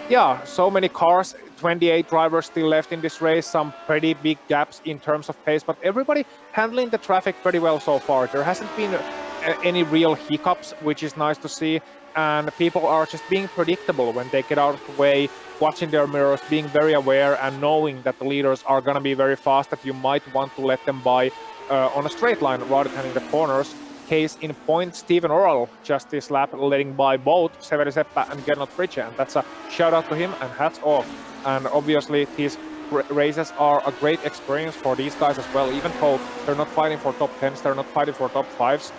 yeah, so many cars, 28 drivers still left in this race, some pretty big gaps in terms of pace, but everybody handling the traffic pretty well so far. There hasn't been any real hiccups, which is nice to see, and people are just being predictable when they get out of the way, watching their mirrors, being very aware and knowing that the leaders are going to be very fast, that you might want to let them by on a straight line rather than in the corners. Case in point, Steven Orrell just this lap letting by both Severi Seppa and Gernot Fritsch, and that's a shout out to him and hats off. And obviously these races are a great experience for these guys as well, even though they're not fighting for top 10s, they're not fighting for top 5s.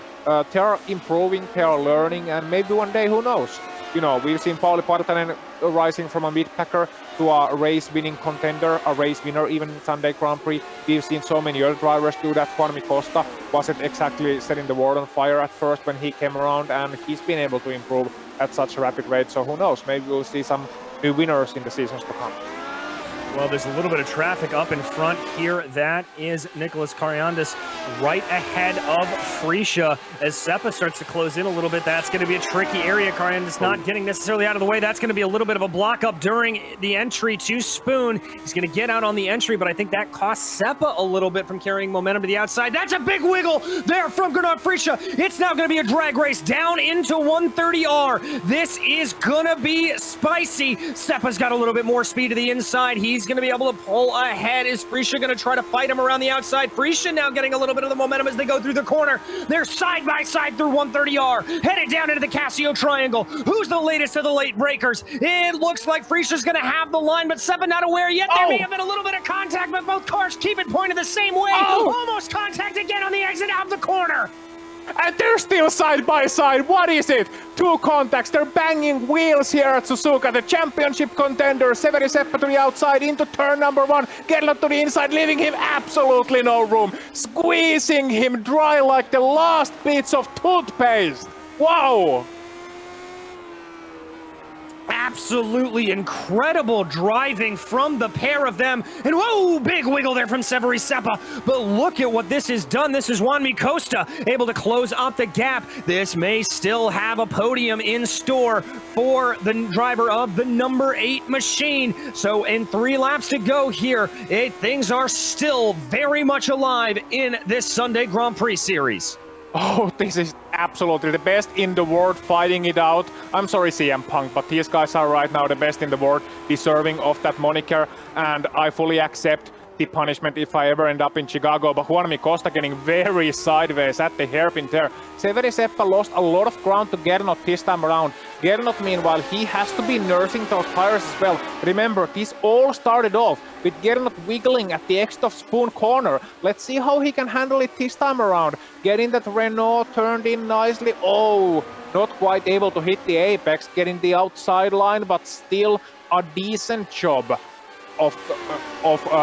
They are improving, they are learning, and maybe one day, who knows? You know, we've seen Pauli Partanen rising from a mid-packer to a race-winning contender, a race winner even in Sunday Grand Prix. We've seen so many other drivers do that. Juanmi Costa wasn't exactly setting the world on fire at first when he came around, and he's been able to improve at such a rapid rate. So who knows, maybe we'll see some new winners in the seasons to come. Well, there's a little bit of traffic up in front here. That is Nicholas Kariandis right ahead of Frisha as Seppa starts to close in a little bit. That's going to be a tricky area. Kariandis not getting necessarily out of the way. That's going to be a little bit of a block up during the entry to Spoon. He's going to get out on the entry, but I think that costs Seppa a little bit from carrying momentum to the outside. That's a big wiggle there from Gernot Frisha. It's now going to be a drag race down into 130R. This is going to be spicy. Seppa's got a little bit more speed to the inside. He's he's going to be able to pull ahead. Is Frisha going to try to fight him around the outside? Frisha now getting a little bit of the momentum as they go through the corner. They're side by side through 130R, headed down into the Casio Triangle. Who's the latest of the late breakers? It looks like Frisha's going to have the line, but Seppa not aware yet. There may have been a little bit of contact, but both cars keep it pointed the same way. Almost contact again on the exit out the corner. And they're still side by side. What is it? Two contacts. They're banging wheels here at Suzuka. The championship contender, Severi Seppa to the outside into turn number 1. Gerlot to the inside, leaving him absolutely no room. Squeezing him dry like the last bits of toothpaste. Wow! Absolutely incredible driving from the pair of them. And whoa, big wiggle there from Severi Seppa. But look at what this has done. This is Juan Costa able to close up the gap. This may still have a podium in store for the driver of the number 8 machine. So in 3 laps to go here, things are still very much alive in this Sunday Grand Prix series. Oh, this is absolutely the best in the world fighting it out. I'm sorry, CM Punk, but these guys are right now the best in the world, deserving of that moniker, and I fully accept the punishment if I ever end up in Chicago. But Juan Costa getting very sideways at the hairpin there. Severi Seppa lost a lot of ground to Gernot this time around. Gernot, meanwhile, he has to be nursing those tires as well. Remember, this all started off with Gernot wiggling at the exit of Spoon Corner. Let's see how he can handle it this time around. Getting that Renault turned in nicely. Oh, not quite able to hit the apex, getting the outside line, but still a decent job of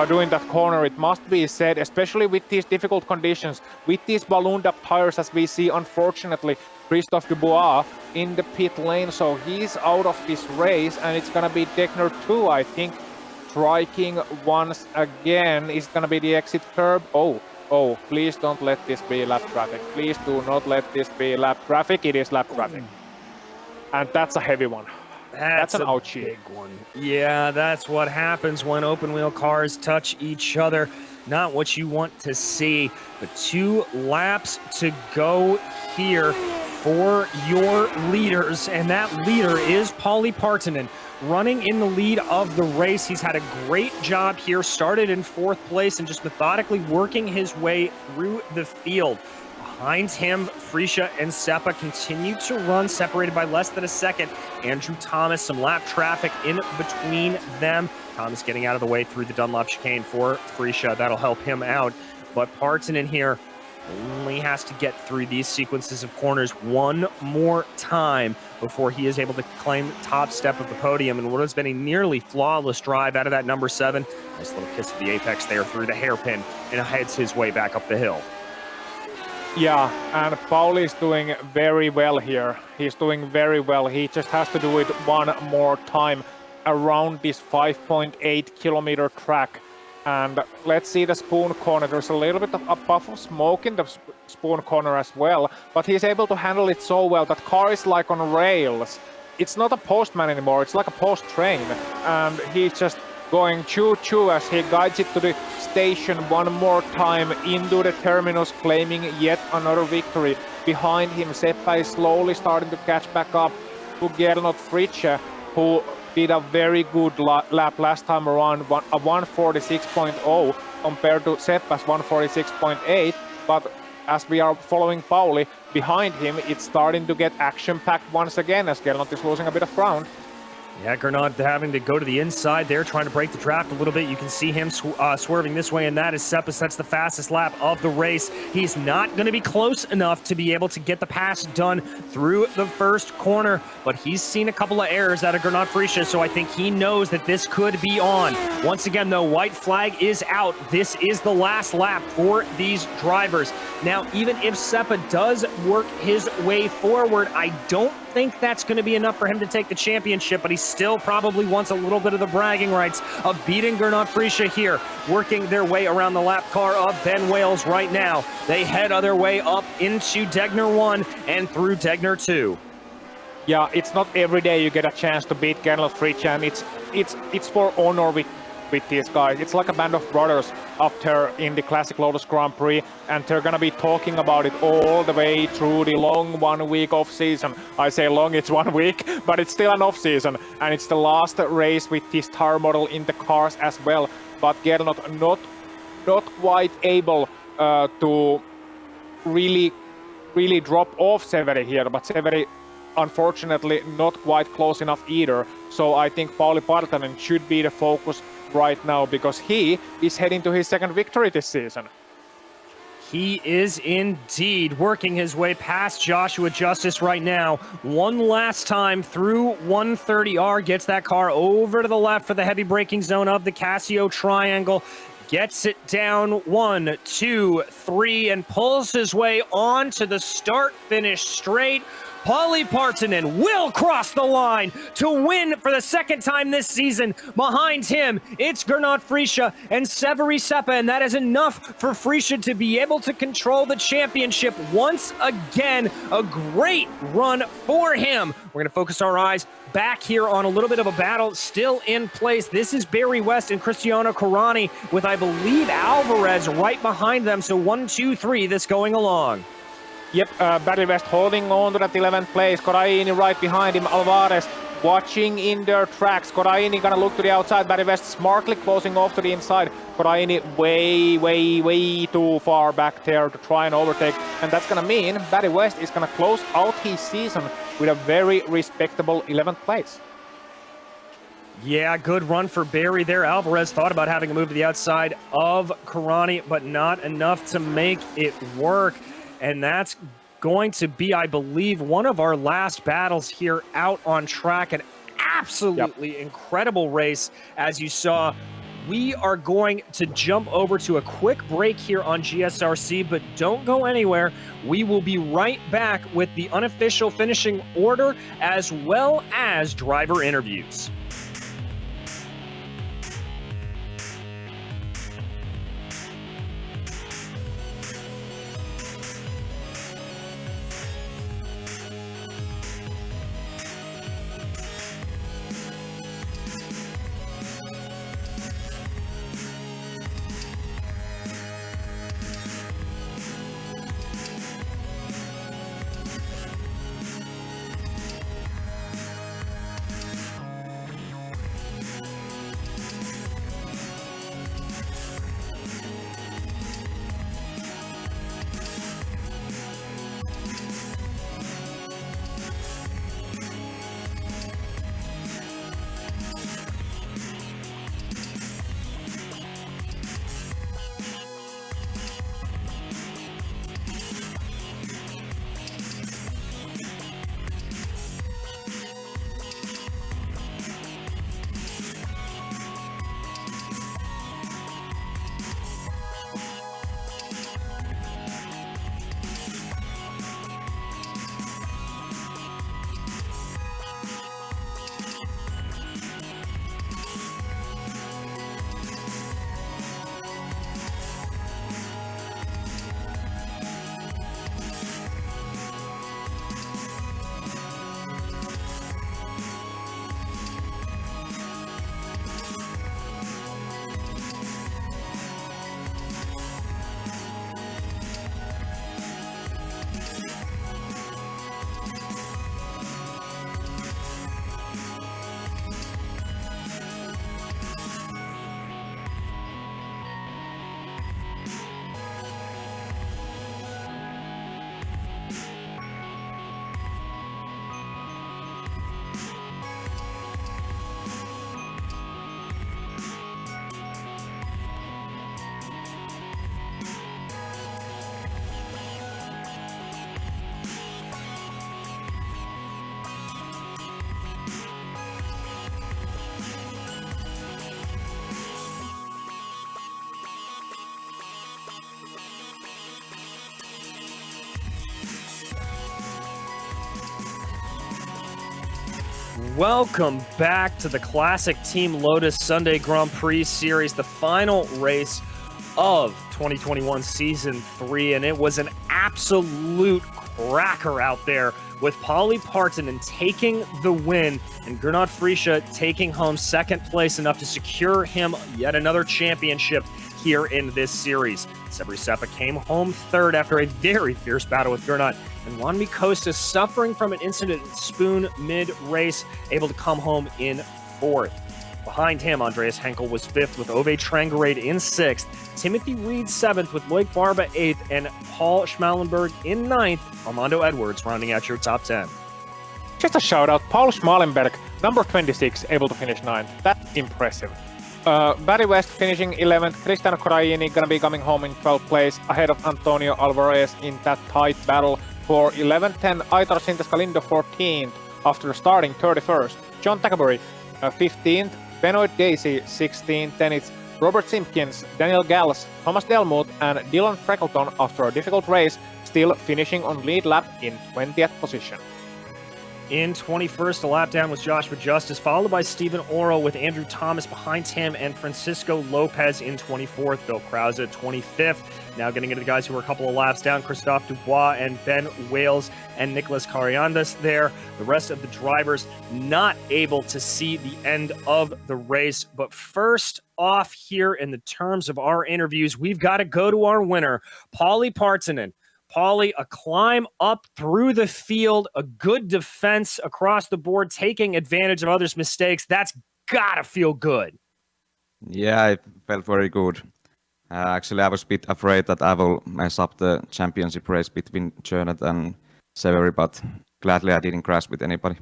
doing that corner, it must be said, especially with these difficult conditions, with these ballooned up tires as we see, unfortunately, Christophe Dubois in the pit lane, so he's out of this race, and it's gonna be Degner 2, I think, striking once again. Is gonna be the exit curb. Oh, please don't let this be lap traffic. Please do not let this be lap traffic. It is lap traffic. And that's a heavy one. That's an ouchie. Big one. Yeah, that's what happens when open wheel cars touch each other. Not what you want to see. But 2 laps to go here for your leaders. And that leader is Pauli Partanen, running in the lead of the race. He's had a great job here. Started in 4th place and just methodically working his way through the field. Behind him, Frisha and Seppa continue to run, separated by less than a second. Andrew Thomas, some lap traffic in between them. Thomas getting out of the way through the Dunlop chicane for Frisha. That'll help him out. But Partanen here only has to get through these sequences of corners one more time before he is able to claim top step of the podium. And what has been a nearly flawless drive out of that number 7. Nice little kiss of the apex there through the hairpin, and heads his way back up the hill. Yeah, and Pauli is doing very well here. He's doing very well. He just has to do it one more time around this 5.8 kilometer track. And let's see the Spoon Corner. There's a little bit of a puff of smoke in the Spoon Corner as well, but he's able to handle it so well. That car is like on rails. It's not a postman anymore, it's like a post train. And he's just going choo-choo as he guides it to the station one more time into the terminus, claiming yet another victory. Behind him, Seppa is slowly starting to catch back up to Gernot Fritsch, who did a very good lap last time around, a 146.0 compared to Seppa's 146.8. But as we are following Pauli, behind him, it's starting to get action-packed once again as Gernot is losing a bit of ground. Yeah, Gernot having to go to the inside there, trying to break the draft a little bit. You can see him swerving this way, and that is Seppa sets the fastest lap of the race. He's not going to be close enough to be able to get the pass done through the first corner, but he's seen a couple of errors out of Gernot Frische, so I think he knows that this could be on. Once again, though, white flag is out. This is the last lap for these drivers. Now, even if Seppa does work his way forward, I don't think that's going to be enough for him to take the championship, but he still probably wants a little bit of the bragging rights of beating Gernot Frische here, working their way around the lap car of Ben Wales right now. They head their way up into Degner 1 and through Degner 2. Yeah, it's not every day you get a chance to beat Gernot Frische, and it's for honor with with these guys. It's like a band of brothers up there in the Classic Lotus Grand Prix, and they're gonna be talking about it all the way through the long 1 week off season. I say long, it's 1 week, but it's still an off season, and it's the last race with this star model in the cars as well. But Gernot not quite able to really drop off Severi here, but Severi unfortunately not quite close enough either. So I think Pauli Partanen should be the focus right now, because he is heading to his second victory this season. He is indeed working his way past Joshua Justice right now. One last time through 130R, gets that car over to the left for the heavy braking zone of the Casio Triangle. Gets it down 1, 2, 3, and pulls his way on to the start-finish straight. Pauli Partanen will cross the line to win for the second time this season. Behind him, it's Gernot Frischa and Severi Seppa, and that is enough for Frischa to be able to control the championship once again. A great run for him. We're going to focus our eyes back here on a little bit of a battle still in place. This is Barry West and Cristiano Corani with, I believe, Alvarez right behind them. So 1, 2, 3, this going along. Yep, Barry West holding on to that 11th place. Coraini right behind him. Alvarez watching in their tracks. Coraini gonna look to the outside. Barry West smartly closing off to the inside. Coraini way too far back there to try and overtake. And that's gonna mean Barry West is gonna close out his season with a very respectable 11th place. Yeah, good run for Barry there. Alvarez thought about having a move to the outside of Corani, but not enough to make it work. And that's going to be, I believe, one of our last battles here out on track. An absolutely incredible race, as you saw. We are going to jump over to a quick break here on GSRC, but don't go anywhere. We will be right back with the unofficial finishing order as well as driver interviews. Welcome back to the Classic Team Lotus Sunday Grand Prix Series, the final race of 2021 Season 3, and it was an absolute cracker out there with Paulie Partanen taking the win and Gernot Friesche taking home second place, enough to secure him yet another championship here in this series. Seberi Seppa came home third after a very fierce battle with Gernot, and Juan Costa, suffering from an incident at Spoon mid-race, able to come home in fourth. Behind him, Andreas Henkel was fifth with Ove Trangerade in sixth, Timothy Reed seventh with Loic Barba eighth, and Paul Schmalenberg in ninth. Armando Edwards rounding out your top 10. Just a shout out, Paul Schmalenberg, number 26, able to finish ninth. That's impressive. Barry West finishing 11th, Cristiano Corraini gonna be coming home in 12th place, ahead of Antonio Alvarez in that tight battle for 11th, and Aitor Sintes Galindo 14th after starting 31st. John Tackerbury 15th, Benoit Daisy 16th, then it's Robert Simpkins, Daniel Gals, Thomas Delmuth, and Dylan Freckleton after a difficult race, still finishing on lead lap in 20th position. In 21st, a lap down was Joshua Justice, followed by Stephen Oro with Andrew Thomas behind him and Francisco Lopez in 24th. Bill Krause at 25th. Now getting into the guys who were a couple of laps down, Christophe Dubois and Ben Wales and Nicholas Cariandas there. The rest of the drivers not able to see the end of the race. But first off here, in the terms of our interviews, we've got to go to our winner, Paulie Partanen. Paulie, a climb up through the field, a good defense across the board, taking advantage of others' mistakes. That's gotta feel good. Yeah, it felt very good. Actually, I was a bit afraid that I will mess up the championship race between Gernot and Seberi, but gladly I didn't crash with anybody.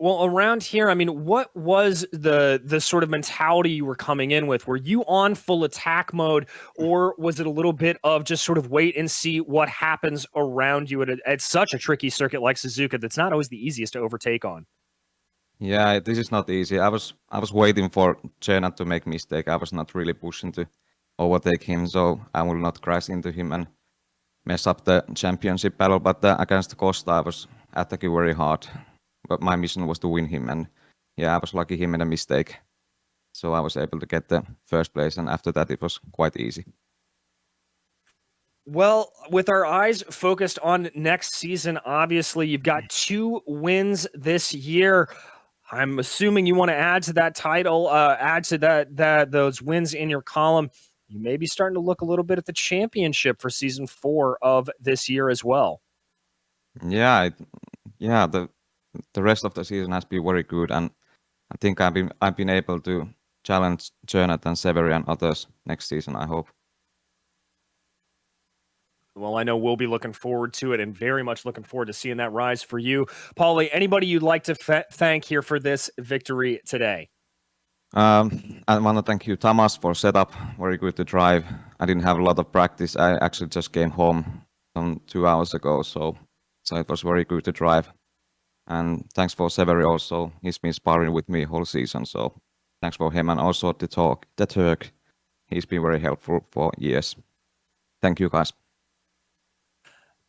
Well, around here, I mean, what was the sort of mentality you were coming in with? Were you on full attack mode, or was it a little bit of just sort of wait and see what happens around you at such a tricky circuit like Suzuka that's not always the easiest to overtake on? Yeah, this is not easy. I was waiting for Gernot to make mistake. I was not really pushing to overtake him, so I will not crash into him and mess up the championship battle. But against Costa, I was attacking very hard. But my mission was to win him, and yeah, I was lucky he made a mistake. So I was able to get the first place, and after that it was quite easy. Well, with our eyes focused on next season, obviously you've got 2 wins this year. I'm assuming you want to add to that title, add to that those wins in your column. You may be starting to look a little bit at the championship for season 4 of this year as well. Yeah, the rest of the season has been very good, and I think I've been able to challenge Gernot and Seberi and others next season, I hope. Well, I know we'll be looking forward to it, and very much looking forward to seeing that rise for you. Paulie, anybody you'd like to thank here for this victory today? I want to thank you, Thomas, for setup. Very good to drive. I didn't have a lot of practice. I actually just came home 2 hours ago, so it was very good to drive. And thanks for Seberi also. He's been sparring with me whole season, so thanks for him. And also the Turk. He's been very helpful for years. Thank you, guys.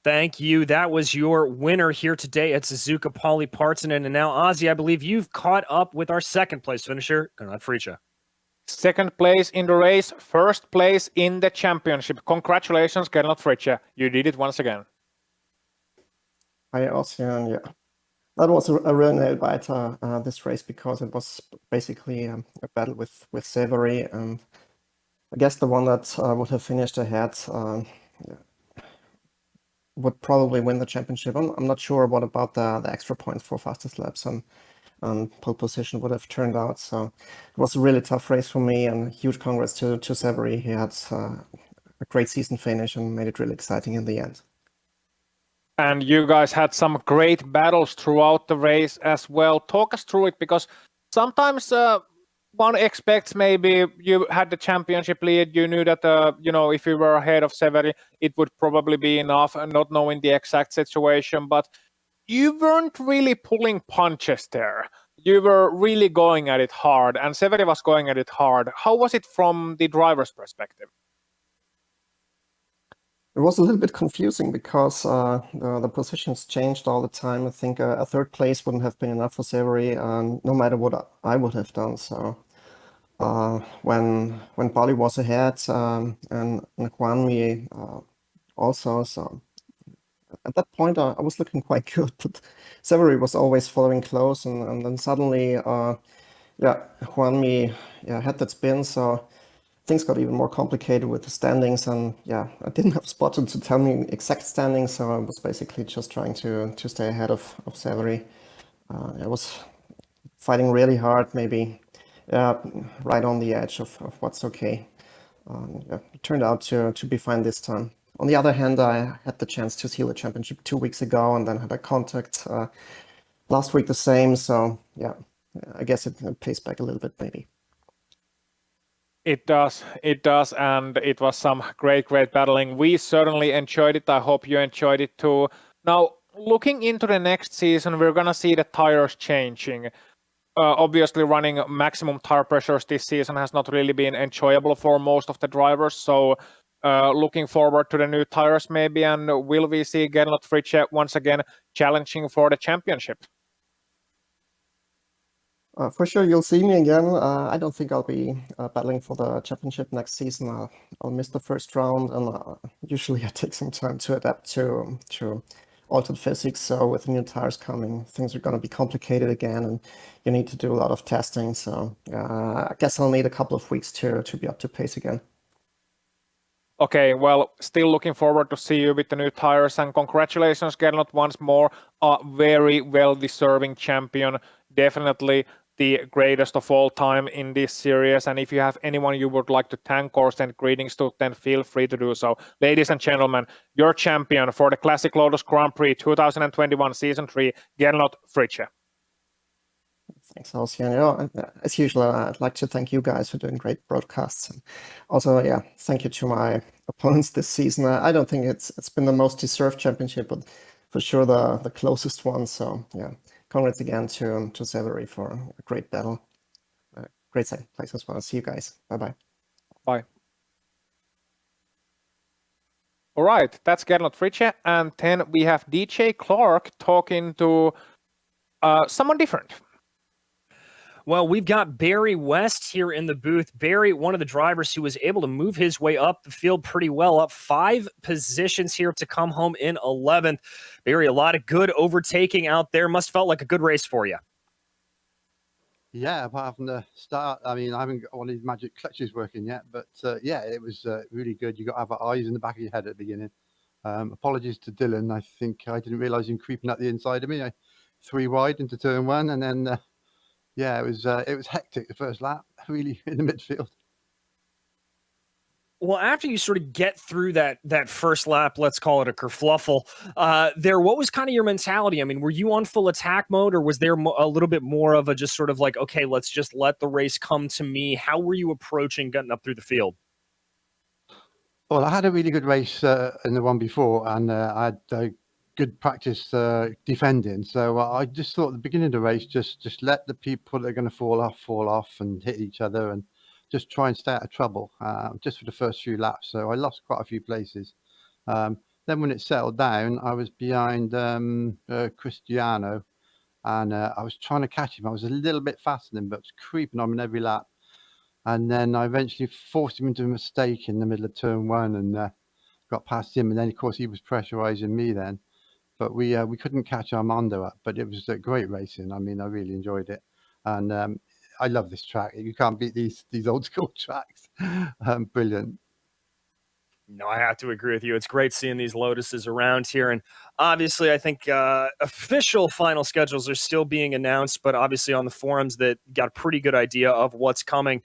Thank you. That was your winner here today at Suzuka, Paulie Partanen. And now, Ozzy, I believe you've caught up with our second place finisher, Gernot Friesche. Second place in the race, first place in the championship. Congratulations, Gernot Friesche. You did it once again. Hi, Ozzy, yeah. That was a real nail biter, this race, because it was basically a battle with Seberi, and I guess the one that would have finished ahead would probably win the championship. I'm not sure what about the extra points for fastest laps and pole position would have turned out. So it was a really tough race for me, and huge congrats to Seberi. He had a great season finish and made it really exciting in the end. And you guys had some great battles throughout the race as well. Talk us through it, because sometimes one expects maybe you had the championship lead, you knew that, if you were ahead of Seberi, it would probably be enough, and not knowing the exact situation, but you weren't really pulling punches there. You were really going at it hard, and Seberi was going at it hard. How was it from the driver's perspective? It was a little bit confusing because the positions changed all the time. I think a third place wouldn't have been enough for Seberi, no matter what I would have done. So when Paulie was ahead and Juan, we also. So at that point, I was looking quite good, but Severi was always following close, and then suddenly, Juanmi had that spin, so things got even more complicated with the standings, and I didn't have a spotter to tell me exact standings, so I was basically just trying to stay ahead of Severi. I was fighting really hard, maybe right on the edge of what's okay. It turned out to be fine this time. On the other hand, I had the chance to see the championship 2 weeks ago, and then had a contact last week the same. So I guess it pays back a little bit, maybe. It does, and it was some great battling. We certainly enjoyed it. I hope you enjoyed it too. Now, looking into the next season, we're gonna see the tires changing. Obviously, running maximum tire pressures this season has not really been enjoyable for most of the drivers. So, looking forward to the new tires, maybe, and will we see Gernot Fritsch once again challenging for the championship? For sure, you'll see me again. I don't think I'll be battling for the championship next season. I'll miss the first round, and usually I take some time to adapt to altered physics. So with new tires coming, things are going to be complicated again, and you need to do a lot of testing. So I guess I'll need a couple of weeks to be up to pace again. Okay, well, still looking forward to see you with the new tires, and congratulations, Gernot, once more. A very well-deserving champion. Definitely the greatest of all time in this series. And if you have anyone you would like to thank or send greetings to, then feel free to do so. Ladies and gentlemen, your champion for the Classic Lotus Grand Prix 2021 Season 3, Gernot Fritsch. Thanks, Alcian. As usual, I'd like to thank you guys for doing great broadcasts. And also, thank you to my opponents this season. I don't think it's been the most deserved championship, but for sure the closest one. So, congrats again to Severi for a great battle. Great second place as well. See you guys. Bye-bye. Bye. All right, that's Gernot Fritsch. And then we have DJ Clark talking to someone different. Well, we've got Barry West here in the booth. Barry, one of the drivers who was able to move his way up the field pretty well, up 5 positions here to come home in 11th. Barry, a lot of good overtaking out there. Must felt like a good race for you. Yeah, apart from the start, I mean, I haven't got one of these magic clutches working yet, but it was really good. You got to have eyes in the back of your head at the beginning. Apologies to Dylan. I think I didn't realize him creeping up the inside of me. I 3 wide into turn 1, and then it was hectic the first lap, really, in the midfield. Well, after you sort of get through that first lap, let's call it a kerfluffle, what was kind of your mentality? I mean, were you on full attack mode, or was there a little bit more of a just sort of like, okay, let's just let the race come to me? How were you approaching getting up through the field? Well, I had a really good race in the one before, and I had good practice defending. So I just thought at the beginning of the race, just let the people that are going to fall off and hit each other, and just try and stay out of trouble just for the first few laps. So I lost quite a few places. Then when it settled down, I was behind Cristiano, and I was trying to catch him. I was a little bit faster than him, but I was creeping on him in every lap. And then I eventually forced him into a mistake in the middle of turn 1, and got past him. And then, of course, he was pressurizing me then. But we couldn't catch Armando up. But it was great racing. I mean, I really enjoyed it. And I love this track. You can't beat these old school tracks. Brilliant. No, I have to agree with you. It's great seeing these Lotuses around here. And obviously, I think official final schedules are still being announced, but obviously on the forums that got a pretty good idea of what's coming.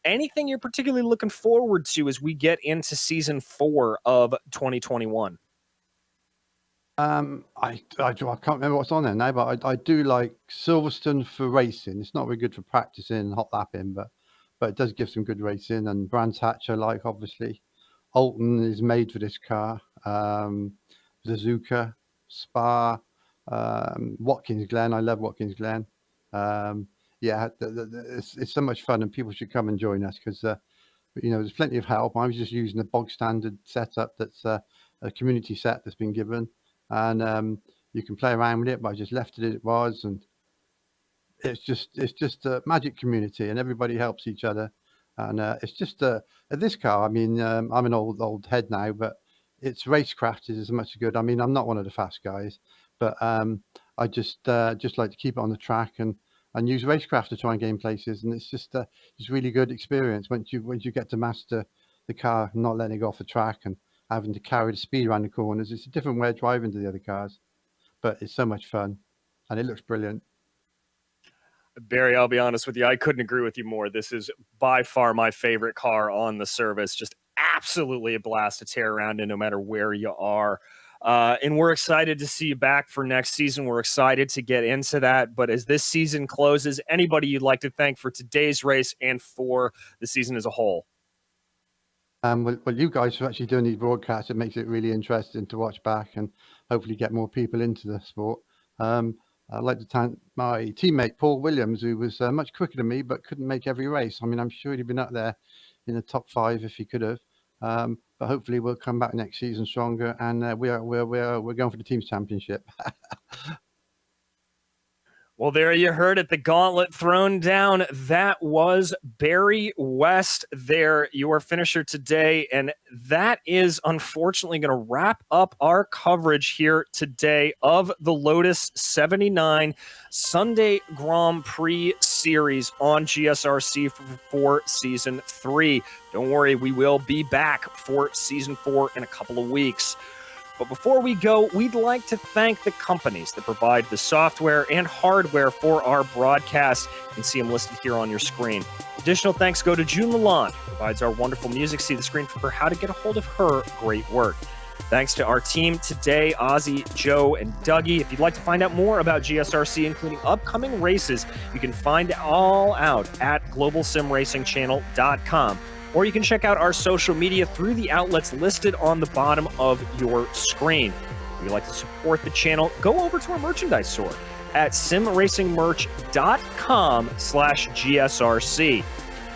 Anything you're particularly looking forward to as we get into season 4 of 2021? I can't remember what's on there now, but I do like Silverstone for racing. It's not very good for practicing and hot lapping, but it does give some good racing. And Brands Hatch I like, obviously. Alton is made for this car. Suzuka, Spa, Watkins Glen. I love Watkins Glen. It's so much fun, and people should come and join us because there's plenty of help. I was just using the bog standard setup that's a community set that's been given. And you can play around with it, but I just left it as it was, and it's just a magic community, and everybody helps each other. And it's just this car. I mean, I'm an old head now, but its racecraft is as much good. I mean, I'm not one of the fast guys, but I just like to keep it on the track and use racecraft to try and gain places. And it's just it's really good experience once you get to master the car, not letting it go off the track and having to carry the speed around the corners. It's a different way of driving to the other cars, but it's so much fun and it looks brilliant. Barry, I'll be honest with you, I couldn't agree with you more. This is by far my favorite car on the service. Just absolutely a blast to tear around in no matter where you are. And we're excited to see you back for next season. We're excited to get into that. But as this season closes, anybody you'd like to thank for today's race and for the season as a whole? Well, you guys are actually doing these broadcasts. It makes it really interesting to watch back and hopefully get more people into the sport. I'd like to thank my teammate, Paul Williams, who was much quicker than me, but couldn't make every race. I mean, I'm sure he'd have been up there in the top 5 if he could have. But hopefully we'll come back next season stronger, and we're going for the team's championship. Well, there you heard it. The gauntlet thrown down. That was Barry West there, your finisher today. And that is unfortunately going to wrap up our coverage here today of the Lotus 79 Sunday Grand Prix Series on GSRC for Season 3. Don't worry, we will be back for Season 4 in a couple of weeks. But before we go, we'd like to thank the companies that provide the software and hardware for our broadcast. You can see them listed here on your screen. Additional thanks go to June Lalonde, who provides our wonderful music. See the screen for how to get a hold of her great work. Thanks to our team today, Ozzy, Joe, and Dougie. If you'd like to find out more about GSRC, including upcoming races, you can find it all out at globalsimracingchannel.com. Or you can check out our social media through the outlets listed on the bottom of your screen. If you'd like to support the channel, go over to our merchandise store at simracingmerch.com/GSRC.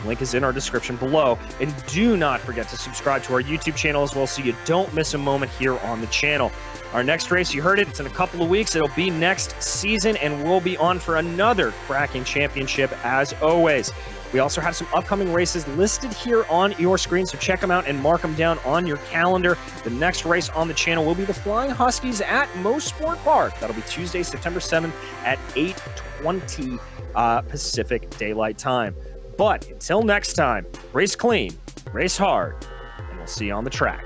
Link is in our description below. And do not forget to subscribe to our YouTube channel as well so you don't miss a moment here on the channel. Our next race, you heard it, it's in a couple of weeks. It'll be next season, and we'll be on for another cracking championship as always. We also have some upcoming races listed here on your screen, so check them out and mark them down on your calendar. The next race on the channel will be the Flying Huskies at Mo Sport Park. That'll be Tuesday, September 7th at 8:20 Pacific Daylight Time. But until next time, race clean, race hard, and we'll see you on the track.